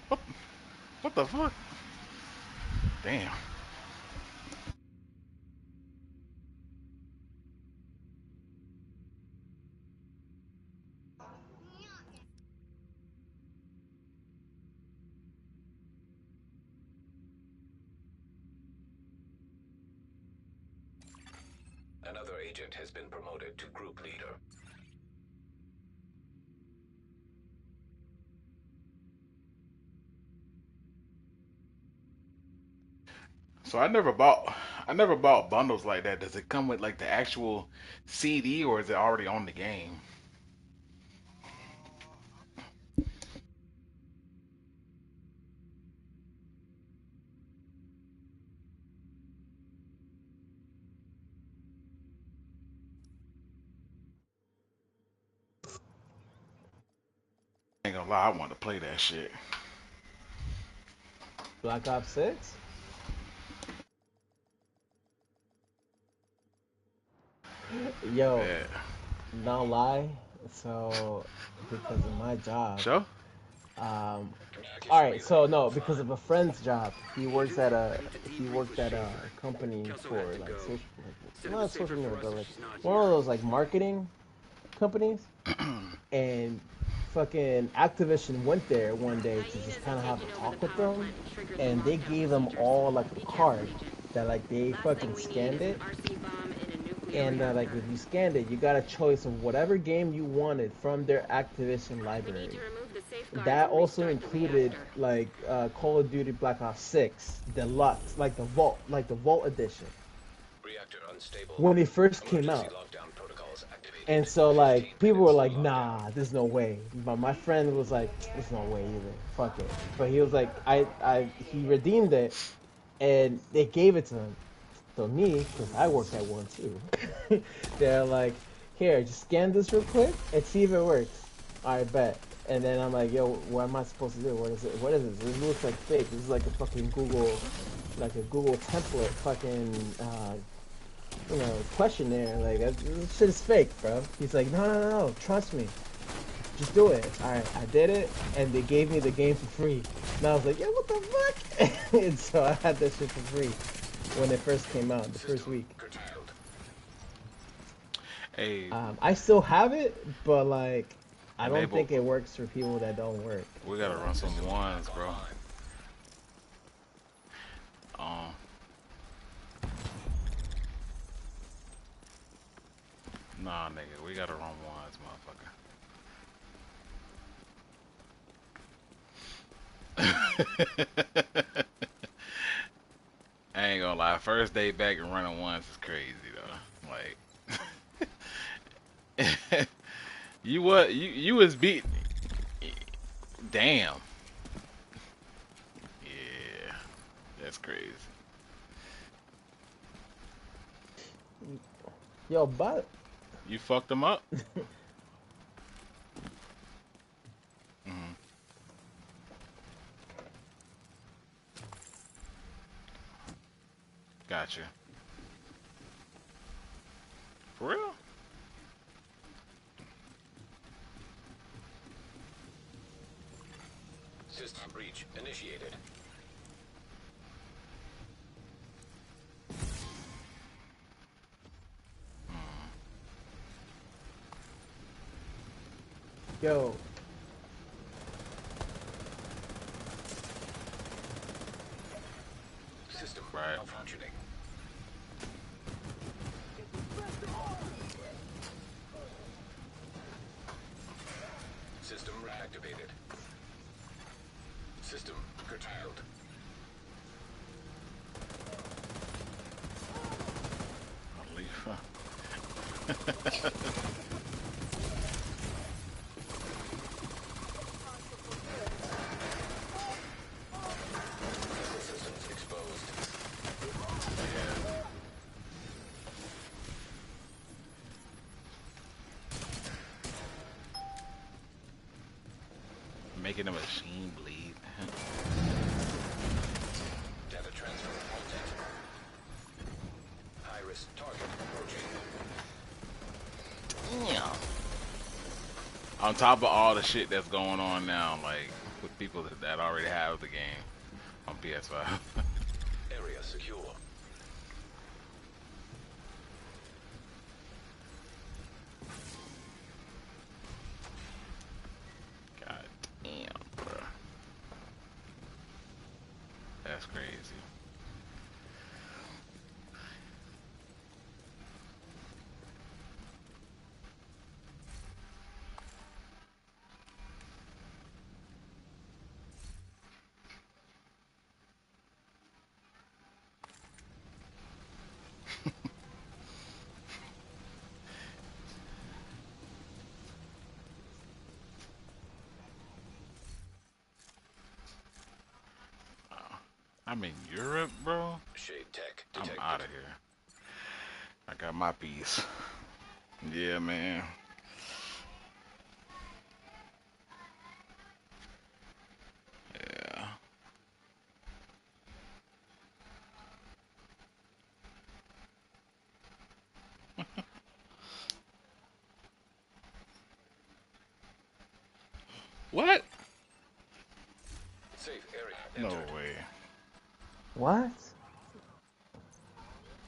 [SPEAKER 1] What? What the fuck? Damn.
[SPEAKER 4] Another agent has been promoted to group leader.
[SPEAKER 1] So I never bought bundles like that. Does it come with like the actual CD or is it already on the game? Ain't gonna lie, I want to play that shit.
[SPEAKER 6] Black Ops 6? Yo,
[SPEAKER 1] Yeah.
[SPEAKER 6] not lie. So, because of my job,
[SPEAKER 1] Sure.
[SPEAKER 6] um, all right. So no, because of a friend's job, he worked at a company
[SPEAKER 7] Kelso had
[SPEAKER 6] for
[SPEAKER 7] to
[SPEAKER 6] like
[SPEAKER 7] go.
[SPEAKER 6] social,
[SPEAKER 7] Said it was
[SPEAKER 6] not
[SPEAKER 7] safer
[SPEAKER 6] social media,
[SPEAKER 7] for us
[SPEAKER 6] but
[SPEAKER 7] if
[SPEAKER 6] like
[SPEAKER 7] she's not
[SPEAKER 6] one of
[SPEAKER 7] here.
[SPEAKER 6] those like marketing companies. And fucking Activision went there one day to just kind of have a talk with them, and they gave them all like a card that like they fucking scanned it, and like if you scanned it, you got a choice of whatever game you wanted from their Activision library. That also included like Call of Duty Black Ops 6 Deluxe, like the Vault edition
[SPEAKER 4] Reactor unstable.
[SPEAKER 6] when it first came
[SPEAKER 4] Emergency
[SPEAKER 6] out.
[SPEAKER 4] lockdown protocols activated.
[SPEAKER 6] And so
[SPEAKER 4] 15
[SPEAKER 6] like people were
[SPEAKER 4] minutes
[SPEAKER 6] like,
[SPEAKER 4] to lockdown.
[SPEAKER 6] nah, there's no way. But my friend was like, there's no way either. Fuck it. But he was like, he redeemed it, and they gave it to him. So me, because I work at one too, they're like, here, just scan this real quick and see if it works. I bet. And then I'm like, yo, what am I supposed to do? What is it? What is this? It looks like fake. This is like a fucking Google, like a Google template, fucking questionnaire. Like, this shit is fake, bro. He's like, no, no, no, no, trust me. Just do it. Alright, I did it, and they gave me the game for free. And I was like, yeah, what the fuck? And so I had that shit for free when it first came out, the first week.
[SPEAKER 4] Curtailed.
[SPEAKER 1] Hey,
[SPEAKER 6] I still have it, but like, I don't
[SPEAKER 1] enable.
[SPEAKER 6] think it works for people that don't work.
[SPEAKER 1] We gotta run some ones, bro. Um, nah, nigga, we gotta run ones, motherfucker. I ain't gonna lie, first day back and running ones is crazy though. Like, you was beat. Damn. Yeah, that's crazy.
[SPEAKER 6] Yo, but
[SPEAKER 1] You fucked them up. Hmm. Gotcha. For real?
[SPEAKER 4] System breach initiated.
[SPEAKER 6] yo,
[SPEAKER 4] System
[SPEAKER 1] Right.
[SPEAKER 4] malfunctioning. System reactivated. System curtailed.
[SPEAKER 1] I'll leave.
[SPEAKER 4] Missile systems exposed.
[SPEAKER 1] Yeah. Making a machine bleed.
[SPEAKER 4] Data transfer halted. High-risk target approaching.
[SPEAKER 1] Yeah. On top of all the shit that's going on now, like with people that already have the game on PS5.
[SPEAKER 4] Area secure.
[SPEAKER 1] God damn, bro. That's crazy. I'm in Europe, bro.
[SPEAKER 4] Shade tech
[SPEAKER 1] I'm
[SPEAKER 4] detected.
[SPEAKER 1] out of here. I got my piece. Yeah, man. Yeah. What?
[SPEAKER 4] Safe area
[SPEAKER 1] No
[SPEAKER 4] entered.
[SPEAKER 1] way.
[SPEAKER 6] What?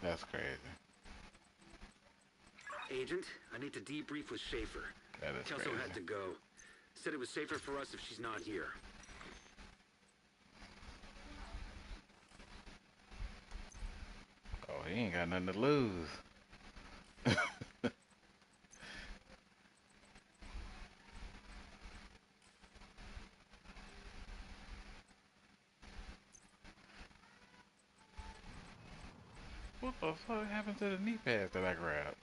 [SPEAKER 1] That's crazy.
[SPEAKER 7] Agent, I need to debrief with Schaefer.
[SPEAKER 1] That is
[SPEAKER 7] Kelso
[SPEAKER 1] crazy.
[SPEAKER 7] had to go. Said it was safer for us if she's not here.
[SPEAKER 1] Oh, he ain't got nothing to lose. What the fuck happened to the knee pads that I grabbed?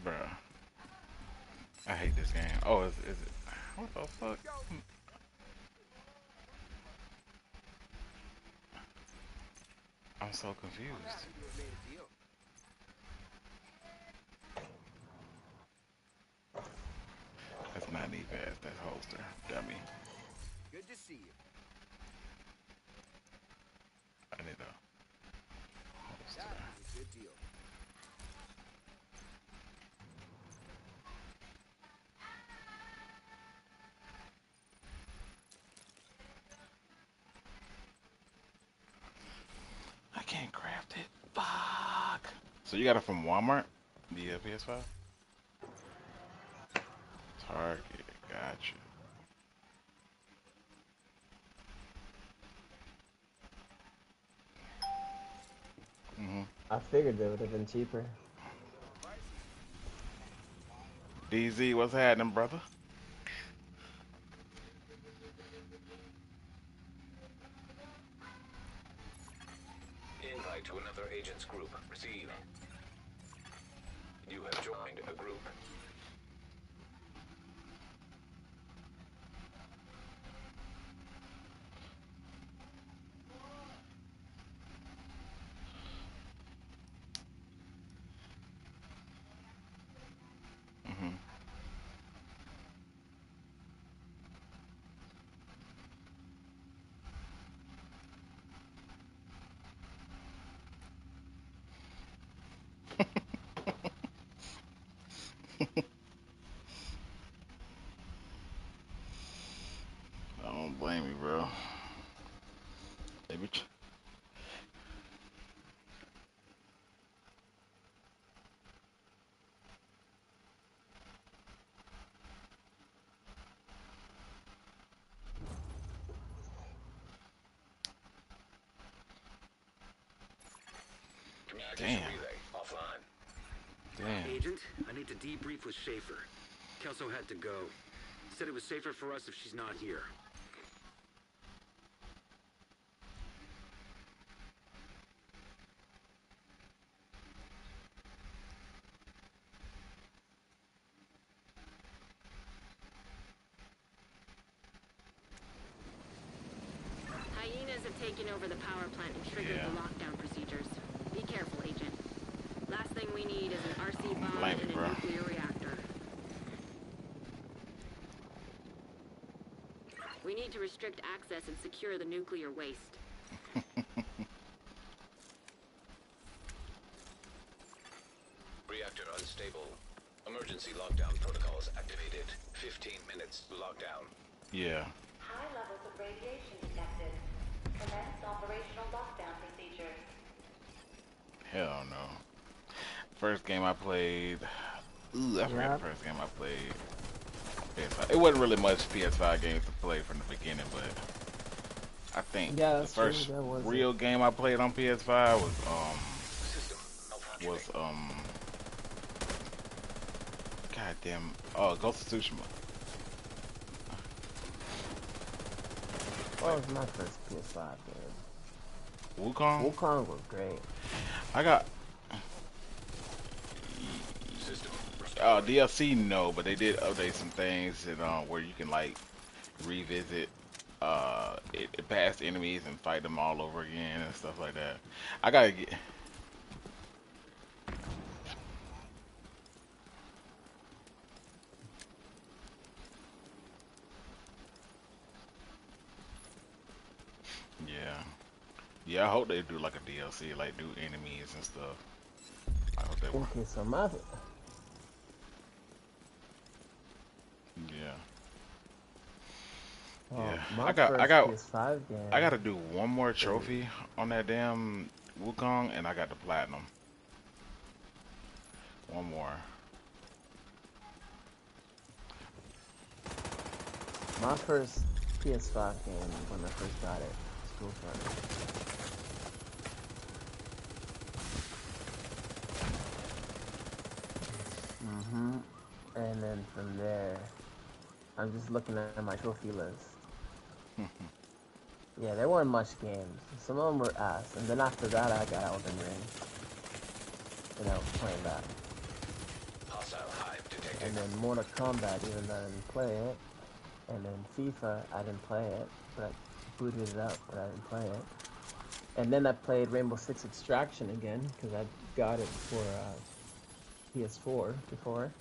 [SPEAKER 1] Bruh. I hate this game. Oh, is it? What the fuck? I'm so confused. That's not knee pads, that's holster. Dummy.
[SPEAKER 8] Good to see you.
[SPEAKER 1] I need a holster.
[SPEAKER 8] That was a good deal.
[SPEAKER 1] I can't craft it. Fuck. So you got it from Walmart? The PS5? Target. Gotcha.
[SPEAKER 6] I figured it would have been cheaper.
[SPEAKER 1] DZ, what's happening, brother?
[SPEAKER 4] Invite to another agent's group. Receive. You have joined a group.
[SPEAKER 1] Mm-hmm. I don't blame you, bro. They be
[SPEAKER 4] Communication
[SPEAKER 1] Damn.
[SPEAKER 4] relay offline.
[SPEAKER 1] Damn.
[SPEAKER 7] Agent, I need to debrief with Schaefer. Kelso had to go. Said it was safer for us if she's not here.
[SPEAKER 3] Hyenas have taken over the power plant and triggered
[SPEAKER 1] Yeah.
[SPEAKER 3] the lockdown procedures. Be careful, Agent. Last thing we need is an RC bomb
[SPEAKER 1] blame
[SPEAKER 3] and
[SPEAKER 1] you,
[SPEAKER 3] a
[SPEAKER 1] bro.
[SPEAKER 3] nuclear reactor. We need to restrict access and secure the nuclear waste.
[SPEAKER 4] Reactor unstable. Emergency lockdown protocols activated. 15 minutes lockdown.
[SPEAKER 1] Yeah.
[SPEAKER 5] High levels of radiation detected. Commence operational lockdown procedures.
[SPEAKER 1] Hell no. First game I played. Ooh, I forgot
[SPEAKER 6] Yep.
[SPEAKER 1] the first game I played. PS5. It wasn't really much PS5 games to play from the beginning, but I think
[SPEAKER 6] Yeah,
[SPEAKER 1] the
[SPEAKER 6] that's true,
[SPEAKER 1] first
[SPEAKER 6] that was
[SPEAKER 1] real game I played on PS5
[SPEAKER 4] System malfunction.
[SPEAKER 1] was goddamn Ghost of Tsushima.
[SPEAKER 6] What was my first PS5 game?
[SPEAKER 1] Wukong?
[SPEAKER 6] Wukong was great.
[SPEAKER 1] I got
[SPEAKER 4] System
[SPEAKER 1] DLC no, but they did update some things that where you can like revisit it past enemies and fight them all over again and stuff like that. I gotta get. Yeah. Yeah, I hope they do like a DLC, like do enemies and stuff. I hope they will.
[SPEAKER 6] Okay, so my
[SPEAKER 1] Yeah.
[SPEAKER 6] oh,
[SPEAKER 1] Yeah.
[SPEAKER 6] my
[SPEAKER 1] I got
[SPEAKER 6] first
[SPEAKER 1] I got
[SPEAKER 6] PS5 game.
[SPEAKER 1] I gotta do one more trophy on that damn Wukong and I got the platinum. One more.
[SPEAKER 6] My first PS5 game when I first got it was Ghost Runner. And then from there, I'm just looking at my trophy list. Yeah, there weren't much games. Some of them were ass. And then after that, I got Elden Ring. And I was playing that.
[SPEAKER 4] Hostile hive detected.
[SPEAKER 6] And then Mortal Kombat, even though I didn't play it. And then FIFA, I didn't play it. But I booted it up, but I didn't play it. And then I played Rainbow Six Extraction again, because I got it for PS4 before.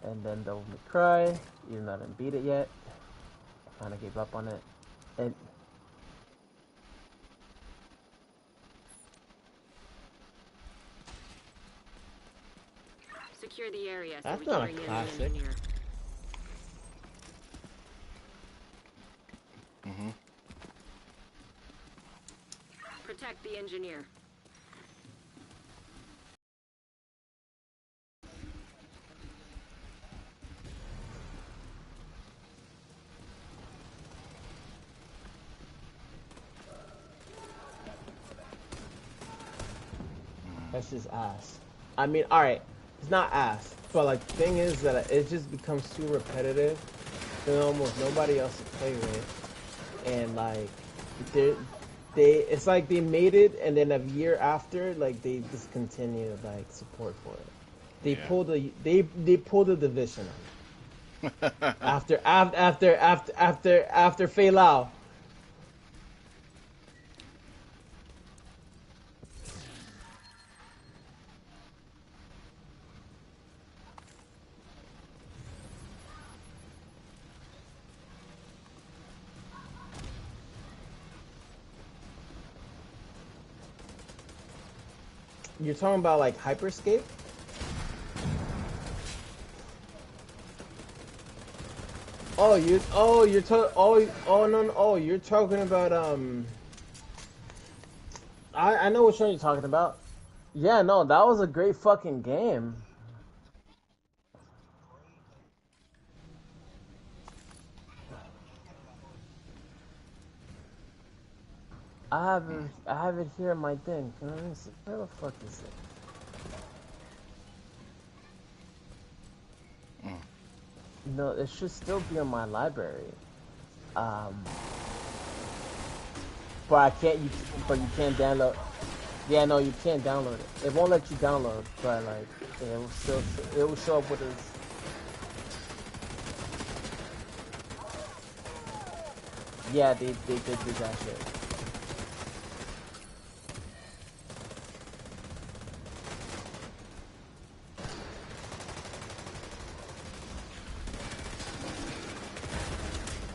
[SPEAKER 6] And then Devil May Cry, even though I didn't beat it yet. I kind of gave up on it. And
[SPEAKER 3] Secure the area so
[SPEAKER 6] That's
[SPEAKER 3] we can
[SPEAKER 6] not a
[SPEAKER 3] bring in the
[SPEAKER 6] classic.
[SPEAKER 3] engineer.
[SPEAKER 1] Mhm.
[SPEAKER 3] Protect the engineer.
[SPEAKER 6] that's just ass. I mean, alright, it's not ass. But like, the thing is that it just becomes too repetitive. There's almost nobody else to play with. And like, it's like they made it and then a year after, like they discontinued like support for it. They
[SPEAKER 1] Yeah.
[SPEAKER 6] pulled they pulled the division on it. after Fei Lao. You're talking about like Hyperscape? You're talking about I know which one you're talking about. Yeah, no, that was a great fucking game. I have it here in my thing. Let me see. Where the fuck is it? No, it should still be in my library. But I can't. But you can't download. Yeah, no, you can't download it. It won't let you download. But like, it will still. It will show up with its. Yeah, they did do that shit.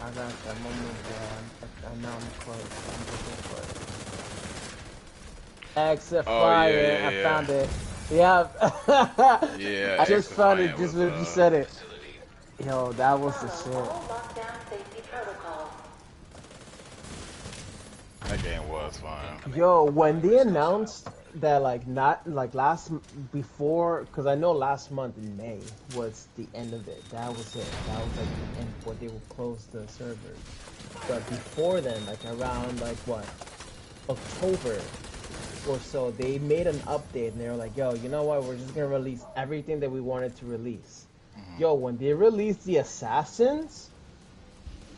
[SPEAKER 6] I got that moment where I know I'm close. I'm looking for it. Exit Fire,
[SPEAKER 1] yeah,
[SPEAKER 6] I found it. Yeah.
[SPEAKER 1] Yeah,
[SPEAKER 6] I just found it
[SPEAKER 1] Exafire
[SPEAKER 6] just
[SPEAKER 1] was,
[SPEAKER 6] when you said it.
[SPEAKER 4] Facility.
[SPEAKER 6] Yo, that was the
[SPEAKER 5] Follow
[SPEAKER 6] shit.
[SPEAKER 5] all lockdown safety protocols.
[SPEAKER 1] that game was fun.
[SPEAKER 6] Yo, when they announced that before, because I know last month in May was the end of it. That was it. That was like the end where they would close the servers. But before then, like around like what, October or so, they made an update and they were like, yo, you know what? We're just gonna release everything that we wanted to release. Yo, when they released the Assassins,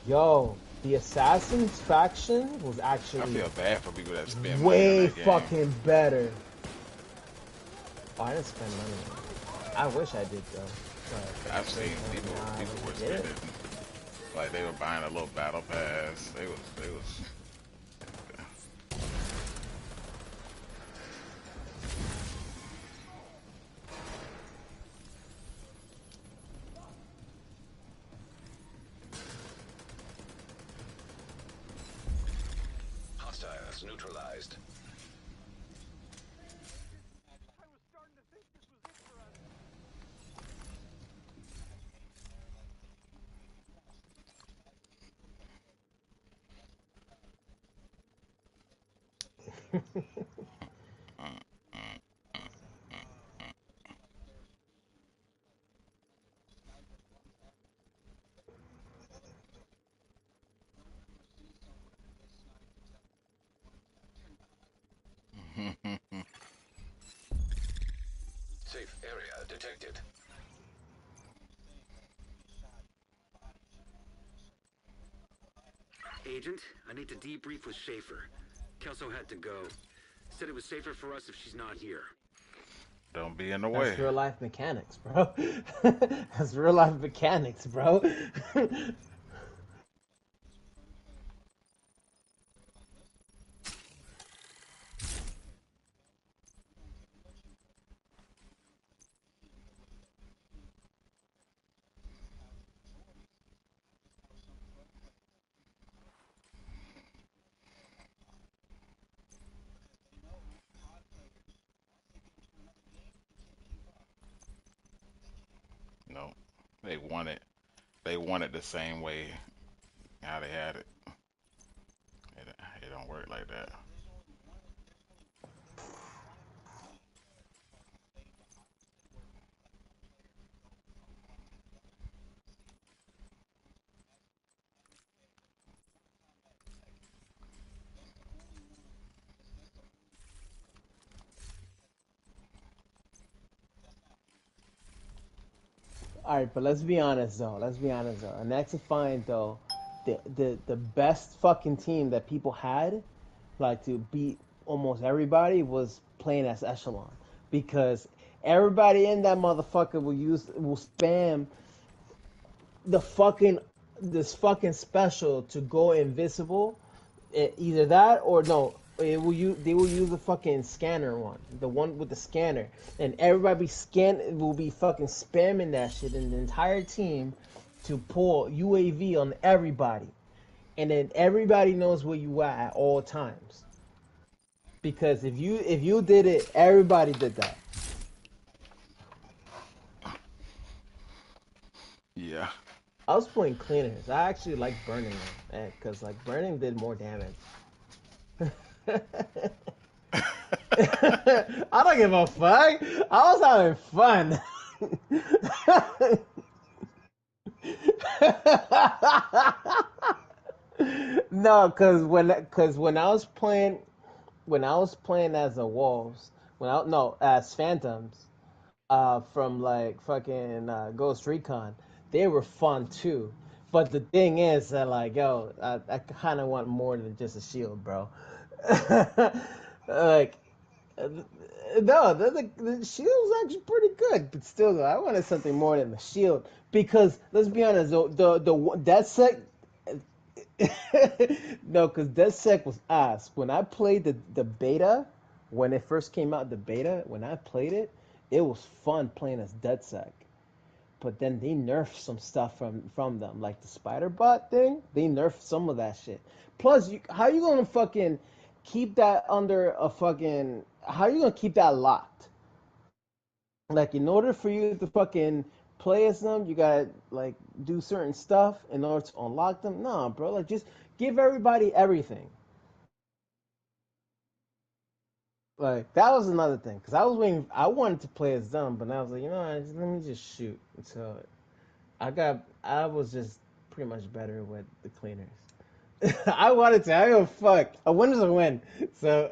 [SPEAKER 6] yo, the Assassins faction was
[SPEAKER 1] I
[SPEAKER 6] actually
[SPEAKER 1] feel bad for people that spend money on
[SPEAKER 6] way
[SPEAKER 1] that game.
[SPEAKER 6] fucking better. Oh, I didn't spend money on it. I wish I did though. But
[SPEAKER 1] I've seen people were
[SPEAKER 6] did it.
[SPEAKER 1] spending Like they were buying a little battle pass. They was.
[SPEAKER 4] Hostiles neutralized. Safe area detected.
[SPEAKER 7] Agent, I need to debrief with Schaefer. Kelso had to go. Said it was safer for us if she's not here.
[SPEAKER 1] Don't be in the way.
[SPEAKER 6] That's real life mechanics, bro. That's real life mechanics, bro.
[SPEAKER 1] No, they want it. They want it the same way how they had it. It don't work like that.
[SPEAKER 6] All right, but let's be honest though. Let's be honest though. And that's a fine though. The best fucking team that people had, like to beat almost everybody, was playing as Echelon, because everybody in that motherfucker will spam the fucking this fucking special to go invisible. Either that or no, they will use the fucking scanner one, the one with the scanner, and everybody will be fucking spamming that shit in the entire team to pull UAV on everybody, and then everybody knows where you at all times. Because if you did it, everybody did that.
[SPEAKER 1] Yeah.
[SPEAKER 6] I was playing cleaners. I actually like burning them, because like burning did more damage. I don't give a fuck. I was having fun. No, cause when I was playing as the wolves, when I no as phantoms, from like fucking Ghost Recon, they were fun too. But the thing is that like yo, I kind of want more than just a shield, bro. Like uh, no, the shield was actually pretty good, but still, though, I wanted something more than the shield because let's be honest, the that sec. No, because DedSec was ass. When I played the beta, when it first came out, the beta, when I played it, it was fun playing as DedSec. But then they nerfed some stuff from them, like the spider bot thing. They nerfed some of that shit. Plus, how you gonna fucking keep that under a fucking? How you gonna keep that locked? Like in order for you to fucking play as them, you gotta like do certain stuff in order to unlock them. Nah, bro, like just give everybody everything. Like that was another thing because I was waiting. I wanted to play as them, but I was like, let me just shoot. So I was just pretty much better with the cleaners. I wanted to. I don't fuck. A win is a win. So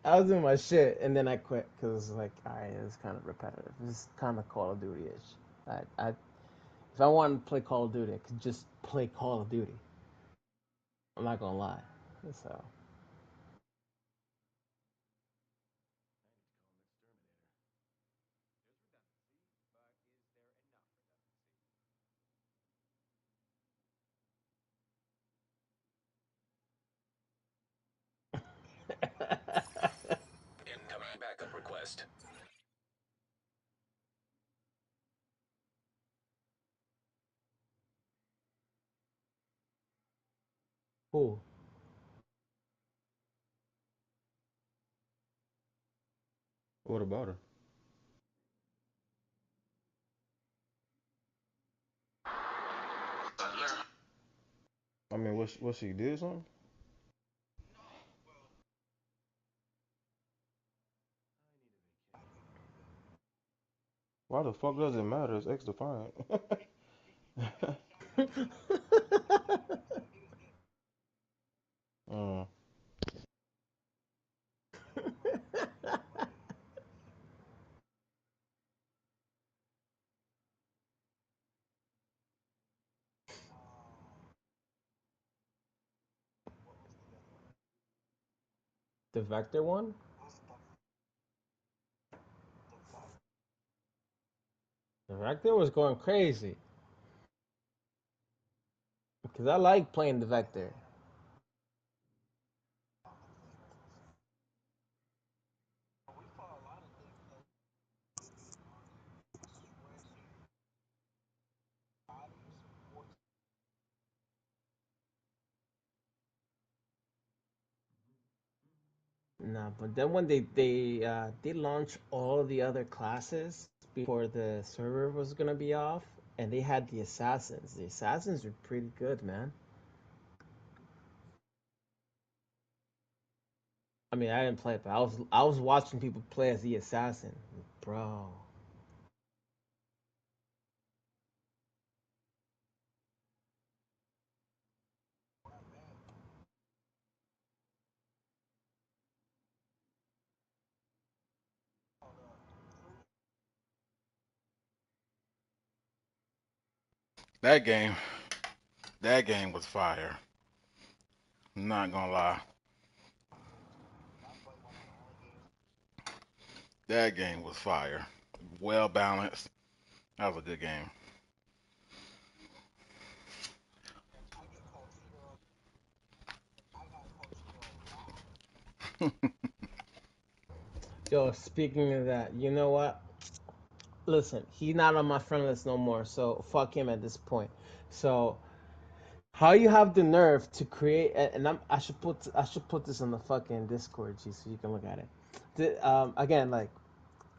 [SPEAKER 6] I was doing my shit, and then I quit because it was like, alright, it's kind of repetitive. It's kind of Call of Duty ish. If I wanted to play Call of Duty, I could just play Call of Duty. I'm not gonna lie. So.
[SPEAKER 4] backup request.
[SPEAKER 6] Who?
[SPEAKER 2] What about her? I mean, what she did something? Why the fuck does it matter? It's X defiant. mm.
[SPEAKER 6] The Vector one? The Vector was going crazy. Because I like playing the Vector. Nah, but then when they launched all the other classes before the server was gonna be off, and they had the assassins. The assassins were pretty good, man. I mean, I didn't play it, but I was watching people play as the assassin, bro.
[SPEAKER 1] That game, that game was fire. I'm not gonna lie. That game was fire. Well balanced. That was a good game.
[SPEAKER 6] Yo, speaking of that, you know what? Listen, he's not on my friend list no more, so fuck him at this point. So how you have the nerve to create? I should put this on the fucking Discord, G, so you can look at it.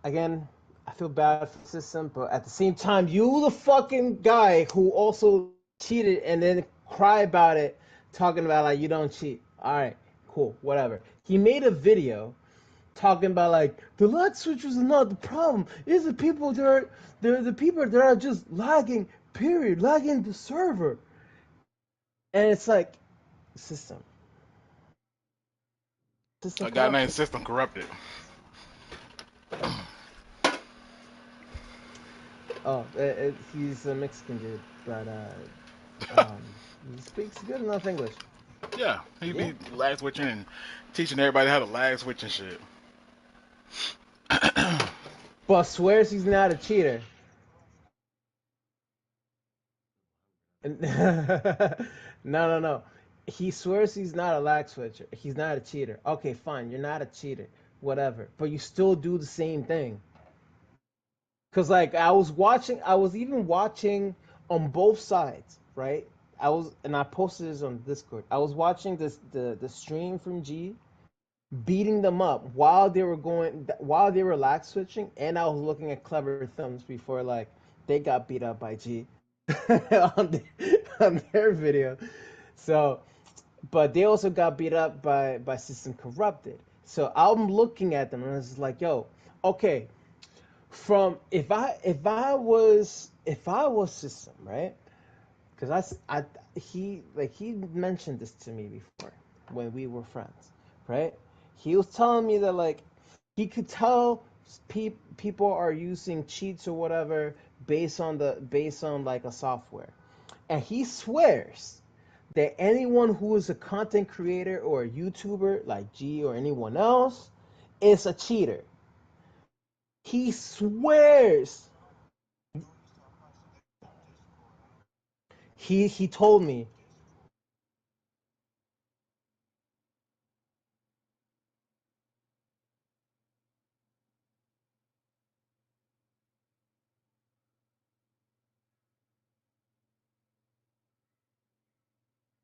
[SPEAKER 6] Again, I feel bad for the system, but at the same time, you the fucking guy who also cheated and then cry about it, talking about like you don't cheat. All right, cool, whatever. He made a video talking about like the lag switches are not the problem. It's the people they're the people that are just lagging. Period, lagging the server. And it's like system, system
[SPEAKER 1] A guy named
[SPEAKER 6] corrupted.
[SPEAKER 1] System Corrupted.
[SPEAKER 6] Oh, he's a Mexican dude, but um, he speaks good enough English.
[SPEAKER 1] Yeah, he
[SPEAKER 6] Yeah.
[SPEAKER 1] be lag switching and teaching everybody how to lag switch and shit.
[SPEAKER 6] But swears he's not a cheater. No. He swears he's not a lag switcher. He's not a cheater. Okay, fine. You're not a cheater. Whatever. But you still do the same thing. Cause like I was even watching on both sides, right? I posted this on Discord. I was watching the stream from G beating them up while they were lag switching, and I was looking at Clever Thumbs before like they got beat up by G on their video. So, but they also got beat up by System Corrupted. So I'm looking at them and I was like, yo, okay, from if I was System, right? Because he mentioned this to me before when we were friends, right? He was telling me that like he could tell people are using cheats or whatever based on like a software, and he swears that anyone who is a content creator or a YouTuber like G or anyone else is a cheater. He swears. He told me.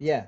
[SPEAKER 6] Yeah.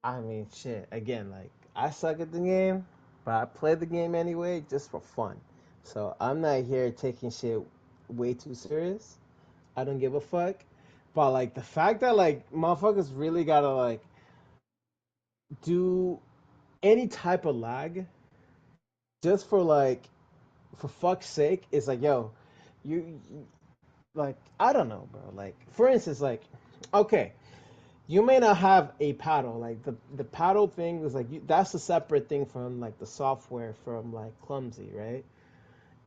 [SPEAKER 6] I mean, shit. Again, like I suck at the game, but I play the game anyway just for fun. So I'm not here taking shit way too serious. I don't give a fuck. But like the fact that like motherfuckers really gotta like do any type of lag just for like for fuck's sake is like yo, you like I don't know, bro. Like for instance, like okay, you may not have a paddle. Like the paddle thing is like that's a separate thing from like the software from like Clumsy, right?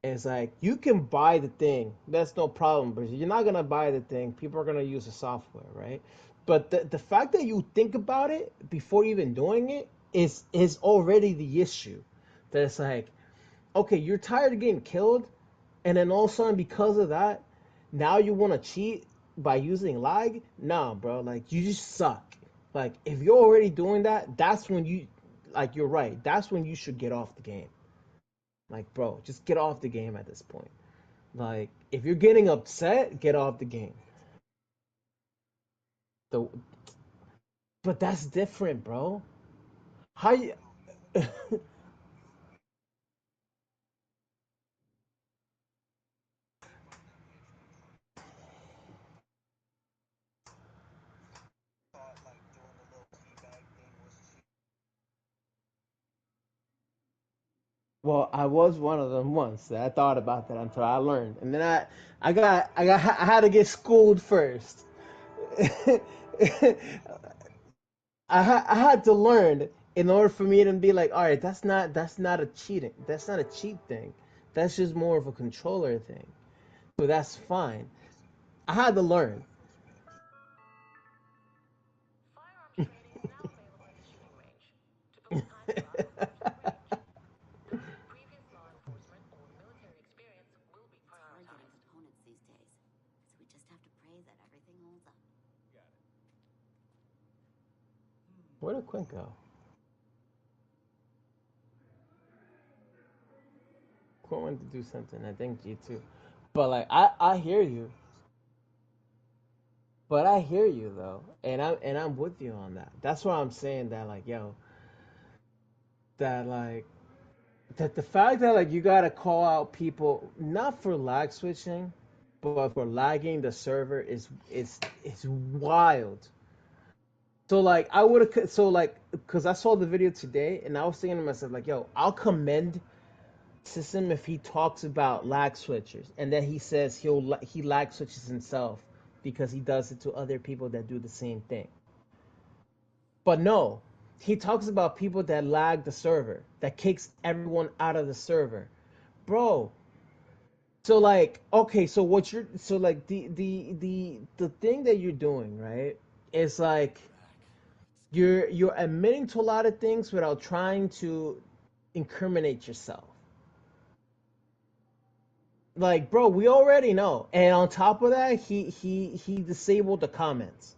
[SPEAKER 6] It's like you can buy the thing, that's no problem, but you're not gonna buy the thing. People are gonna use the software, right? But the fact that you think about it before even doing it is already the issue. That it's like, okay, you're tired of getting killed, and then all of a sudden because of that, now you want to cheat by using lag? Nah, bro. Like you just suck. Like if you're already doing that, that's when you, like you're right. That's when you should get off the game. Like, bro, just get off the game at this point. Like, if you're getting upset, get off the game. The, but that's different, bro. How you? Well, I was one of them once. That I thought about that until I learned, and then I had to get schooled first. I had to learn in order for me to be like, all right, that's not a cheating. That's not a cheat thing. That's just more of a controller thing. So that's fine. I had to learn.
[SPEAKER 5] It's hard getting components these days, so we just have to pray that everything holds up.
[SPEAKER 6] Where did Quinn go? Quinn went to do something. I think G2. But like I hear you. But I hear you though, and I'm with you on that. That's why I'm saying that like yo, that like that the fact that like you gotta call out people not for lag switching, but for lagging the server is wild. So like I would have so like because I saw the video today and I was thinking to myself like yo, I'll commend System if he talks about lag switchers and then he says he lag switches himself because he does it to other people that do the same thing. But no, he talks about people that lag the server, that kicks everyone out of the server. Bro, so like okay, so what you're so like the thing that you're doing, right? Is like you're admitting to a lot of things without trying to incriminate yourself. Like, bro, we already know. And on top of that, he disabled the comments.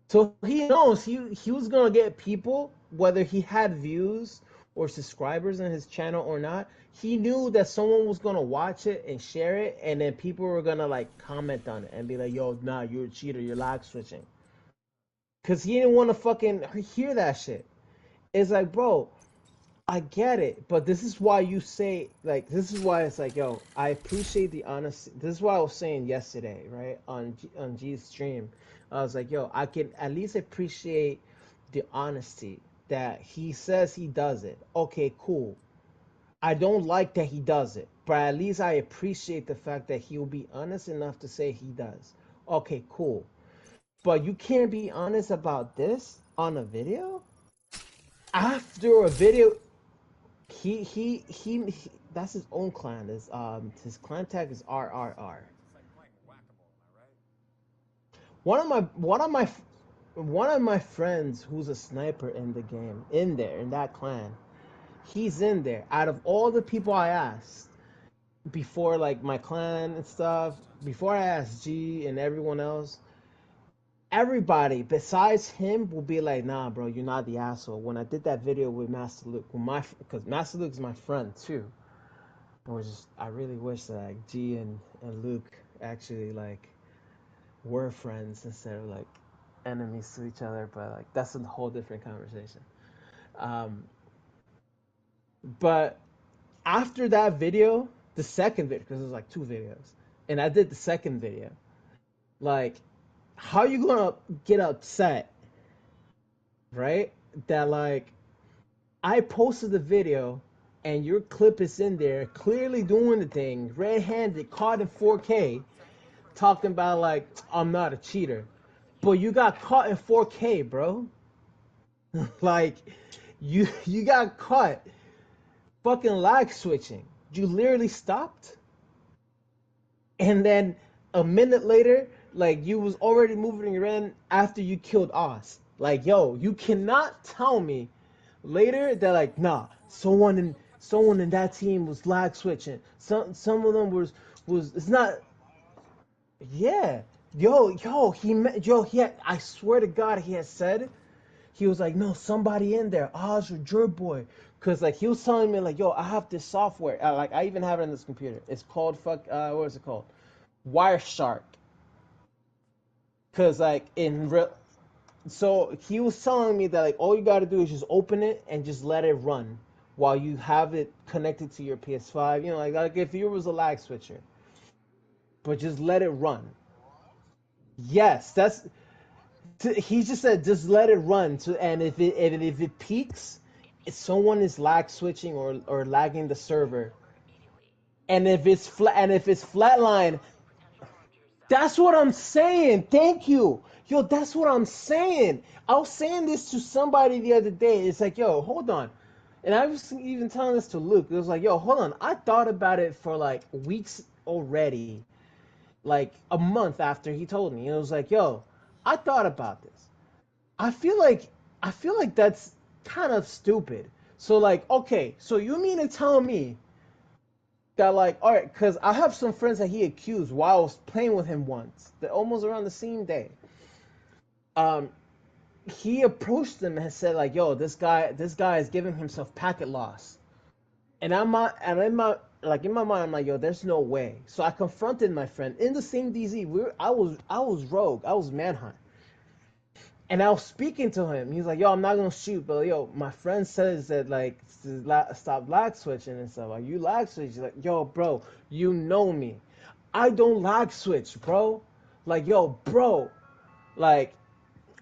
[SPEAKER 6] So he knows he was gonna get people, whether he had views or subscribers in his channel or not. He knew that someone was gonna watch it and share it, and then people were gonna like comment on it and be like, "Yo, nah, you're a cheater. You're lag switching." Cause he didn't want to fucking hear that shit. It's like, bro, I get it, but this is why you say like this is why it's like, yo, I appreciate the honesty. This is why I was saying yesterday, right on G's stream. I was like, yo, I can at least appreciate the honesty that he says he does it. Okay, cool. I don't like that he does it, but at least I appreciate the fact that he'll be honest enough to say he does. Okay, cool. But you can't be honest about this on a video? After a video, he that's his own clan. His clan tag is RRR. One of my friends who's a sniper in the game, in that clan, he's in there. Out of all the people I asked before, like my clan and stuff, before I asked G and everyone else, everybody besides him will be like, nah, bro, you're not the asshole. When I did that video with Master Luke, because Master Luke's my friend too. I really wish that like G and Luke actually like were friends instead of like enemies to each other. But like that's a whole different conversation. Um, but after that video, the second video, because there's like two videos, and I did the second video. Like, how you gonna get upset, right? That like I posted the video and your clip is in there, clearly doing the thing, red-handed, caught in 4K, talking about like I'm not a cheater, but you got caught in 4K, bro. Like, you got caught fucking lag switching. You literally stopped, and then a minute later, like you was already moving around after you killed Oz. Like, yo, you cannot tell me later that like, nah, someone in that team was lag switching. Some of them was it's not. Yeah, he had, I swear to God, he had said, he was like, no, somebody in there, Oz or Jerk Boy, cause like he was telling me like, yo, I have this software, like I even have it on this computer. It's called what is it called? Wireshark. Cause like so he was telling me that like all you gotta do is just open it and just let it run while you have it connected to your PS5. You know, like if you was a lag switcher, but just let it run. Yes, he just said just let it run. And if it peaks, if someone is lag switching or lagging the server. And if it's flatline, that's what I'm saying. Thank you. Yo, that's what I'm saying. I was saying this to somebody the other day. It's like, yo, hold on. And I was even telling this to Luke. It was like, yo, hold on. I thought about it for like weeks already. Like a month after he told me. It was like, yo, I thought about this. I feel like that's kind of stupid. So like, okay, so you mean to tell me that like, all right, because I have some friends that he accused while I was playing with him once, that almost around the same day. He approached them and said like, yo, this guy is giving himself packet loss, and in my mind, I'm like, yo, there's no way. So I confronted my friend in the same DZ. I was rogue. I was manhunt. And I was speaking to him. He's like, yo, I'm not going to shoot. But, yo, my friend says that, like, stop lag switching and stuff. Are you lag switching? Like, yo, bro, you know me. I don't lag switch, bro. Like, yo, bro. Like,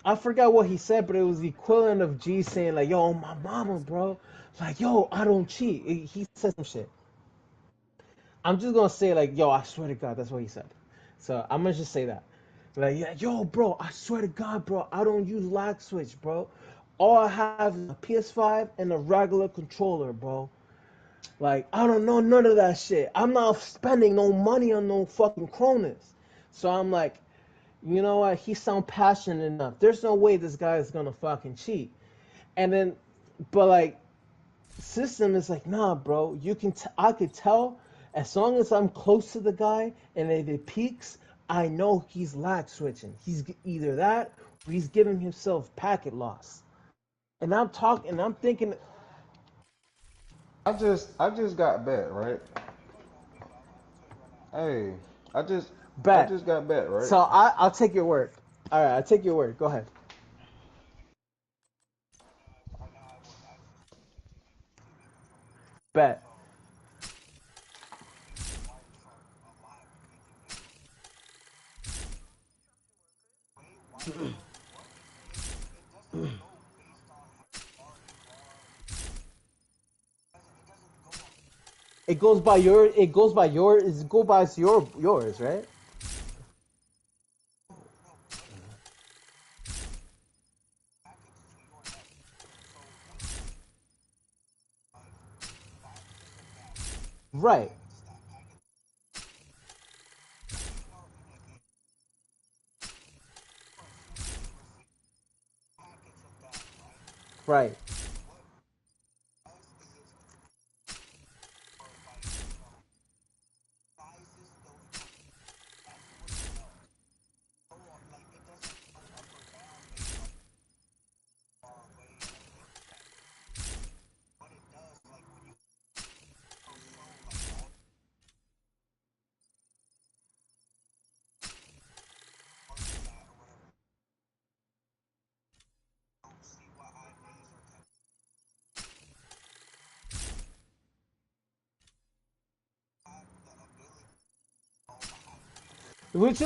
[SPEAKER 6] I forgot what he said, but it was the equivalent of G saying, like, yo, my mama, bro. Like, yo, I don't cheat. He said some shit. I'm just going to say, like, yo, I swear to God, that's what he said. So I'm going to just say that. Like, yeah, yo, bro, I swear to God, bro, I don't use lag switch, bro. All I have is a PS5 and a regular controller, bro. Like, I don't know none of that shit. I'm not spending no money on no fucking Cronus. So I'm like, you know what? He sound passionate enough. There's no way this guy is gonna fucking cheat. And then, but like, system is like, nah, bro. I could tell as long as I'm close to the guy and if it peaks, I know he's lag switching. He's either that or he's giving himself packet loss. And I'm thinking.
[SPEAKER 2] I just got bet, right? Hey, I
[SPEAKER 6] Bet.
[SPEAKER 2] just got bet, right?
[SPEAKER 6] So I'll take your word. All right, I'll take your word. Go ahead. Bet. It goes by yours, right? Right. Right. Which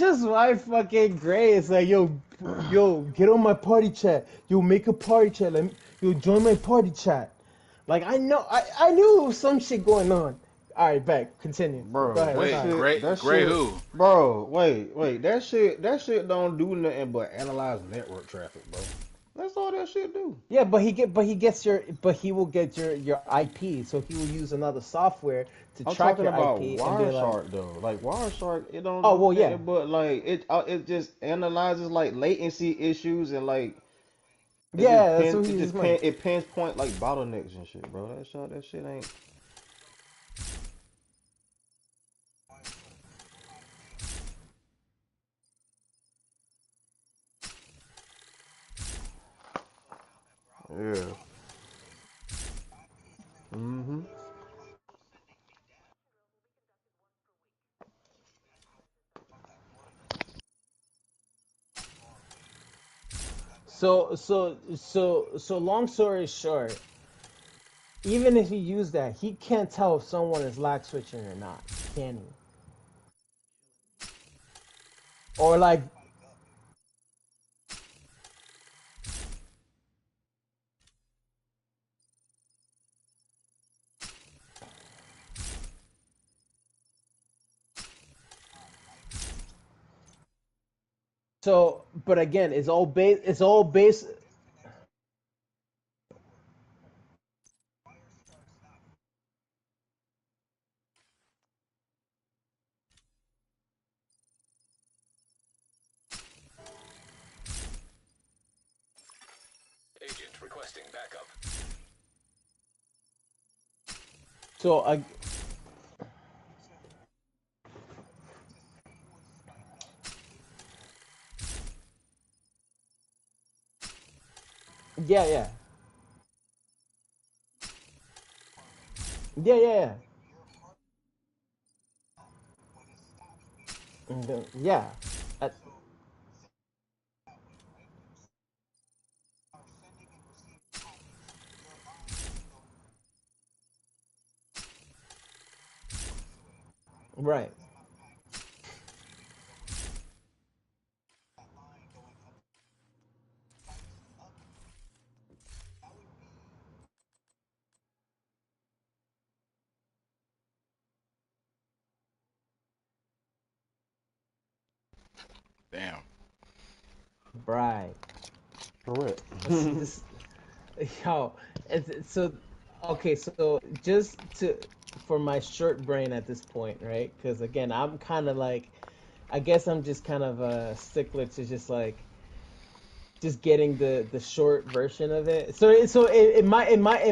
[SPEAKER 6] is why fucking Gray is like, yo, get on my party chat. Yo, make a party chat. Yo, join my party chat. Like I knew some shit going on. All right, back. Continue. Go
[SPEAKER 2] Bro,
[SPEAKER 6] ahead.
[SPEAKER 2] that
[SPEAKER 1] Wait,
[SPEAKER 6] Sorry.
[SPEAKER 2] shit,
[SPEAKER 1] Gray,
[SPEAKER 2] that
[SPEAKER 1] Gray
[SPEAKER 2] shit,
[SPEAKER 1] who?
[SPEAKER 2] bro, wait, that shit don't do nothing but analyze network traffic, bro. That's all that shit do.
[SPEAKER 6] Yeah, but he will get your IP. So he will use another software to
[SPEAKER 2] I'm
[SPEAKER 6] track
[SPEAKER 2] talking
[SPEAKER 6] your
[SPEAKER 2] about
[SPEAKER 6] IP and be like,
[SPEAKER 2] Wireshark though. Like Wireshark, it don't
[SPEAKER 6] oh
[SPEAKER 2] do
[SPEAKER 6] well, yeah,
[SPEAKER 2] nothing but like it just analyzes like latency issues and like
[SPEAKER 6] yeah. That's what he
[SPEAKER 2] it
[SPEAKER 6] uses
[SPEAKER 2] just
[SPEAKER 6] money.
[SPEAKER 2] pinpoint like bottlenecks and shit, bro. That shit ain't. Yeah. Mhm.
[SPEAKER 6] So long story short, even if he used that, he can't tell if someone is lag switching or not, can he? Or like, so, but again, it's all based.
[SPEAKER 4] Agent requesting backup.
[SPEAKER 6] So, yeah, yeah, yeah, yeah, yeah. Yeah. Uh, right.
[SPEAKER 1] Damn.
[SPEAKER 6] Right.
[SPEAKER 2] Correct.
[SPEAKER 6] See this, yo. So, okay. So just to for my short brain at this point, right? Because again, I'm kind of like, I guess I'm just kind of a stickler to just like just getting the short version of it. In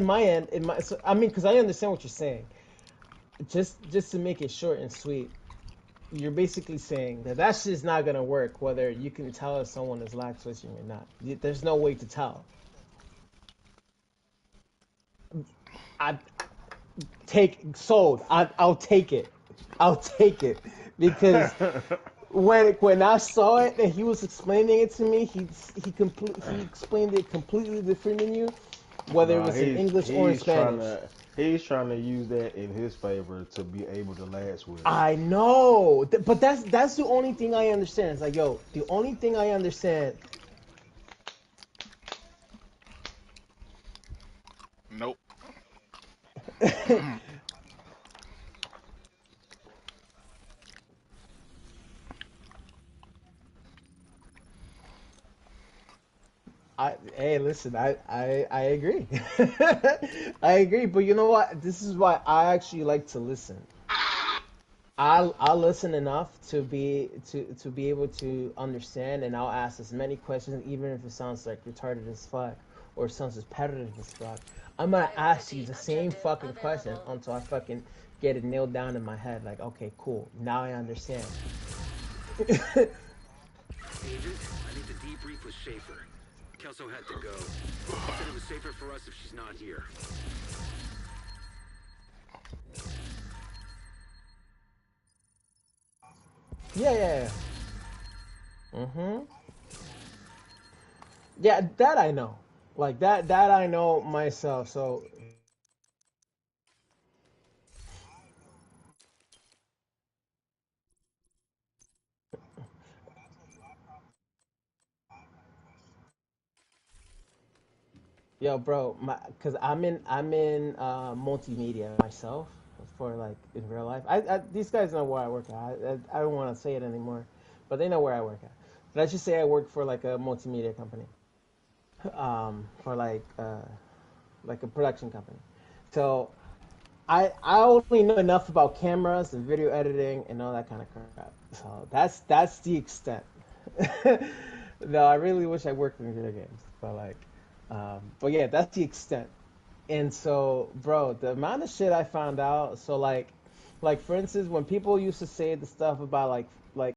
[SPEAKER 6] my end, so, I mean, because I understand what you're saying. Just to make it short and sweet, you're basically saying that that shit's not gonna work whether you can tell if someone is lag switching or not. There's no way to tell. I I'll take it. I'll take it because when I saw it and he was explaining it to me, he explained it completely different than you, whether it
[SPEAKER 2] Nah,
[SPEAKER 6] was in English or in Spanish.
[SPEAKER 2] he's trying to use that in his favor to be able to last switch.
[SPEAKER 6] I know, but that's the only thing I understand. It's like, yo, the only thing I understand.
[SPEAKER 1] Nope.
[SPEAKER 6] Hey, listen, I agree. I agree, but you know what? This is why I actually like to listen. I'll listen enough to be able to understand, and I'll ask as many questions, even if it sounds like retarded as fuck or sounds repetitive as fuck. I'm gonna ask you the same fucking question until I fucking get it nailed down in my head. Like, okay, cool, now I understand.
[SPEAKER 7] Agent, I need to debrief with Schaefer. Kelso had to go. Said it was safer for us if she's not here.
[SPEAKER 6] Yeah. Yeah, that I know. Like that I know myself. So yo, bro, cause I'm in multimedia myself for like in real life. These guys know where I work at. I don't want to say it anymore, but they know where I work at. Let's just say I work for like a multimedia company, for like a production company. So I only know enough about cameras and video editing and all that kind of crap. So that's the extent. No, I really wish I worked in video games, but yeah, that's the extent. And so, bro, the amount of shit I found out. So like for instance, when people used to say the stuff about like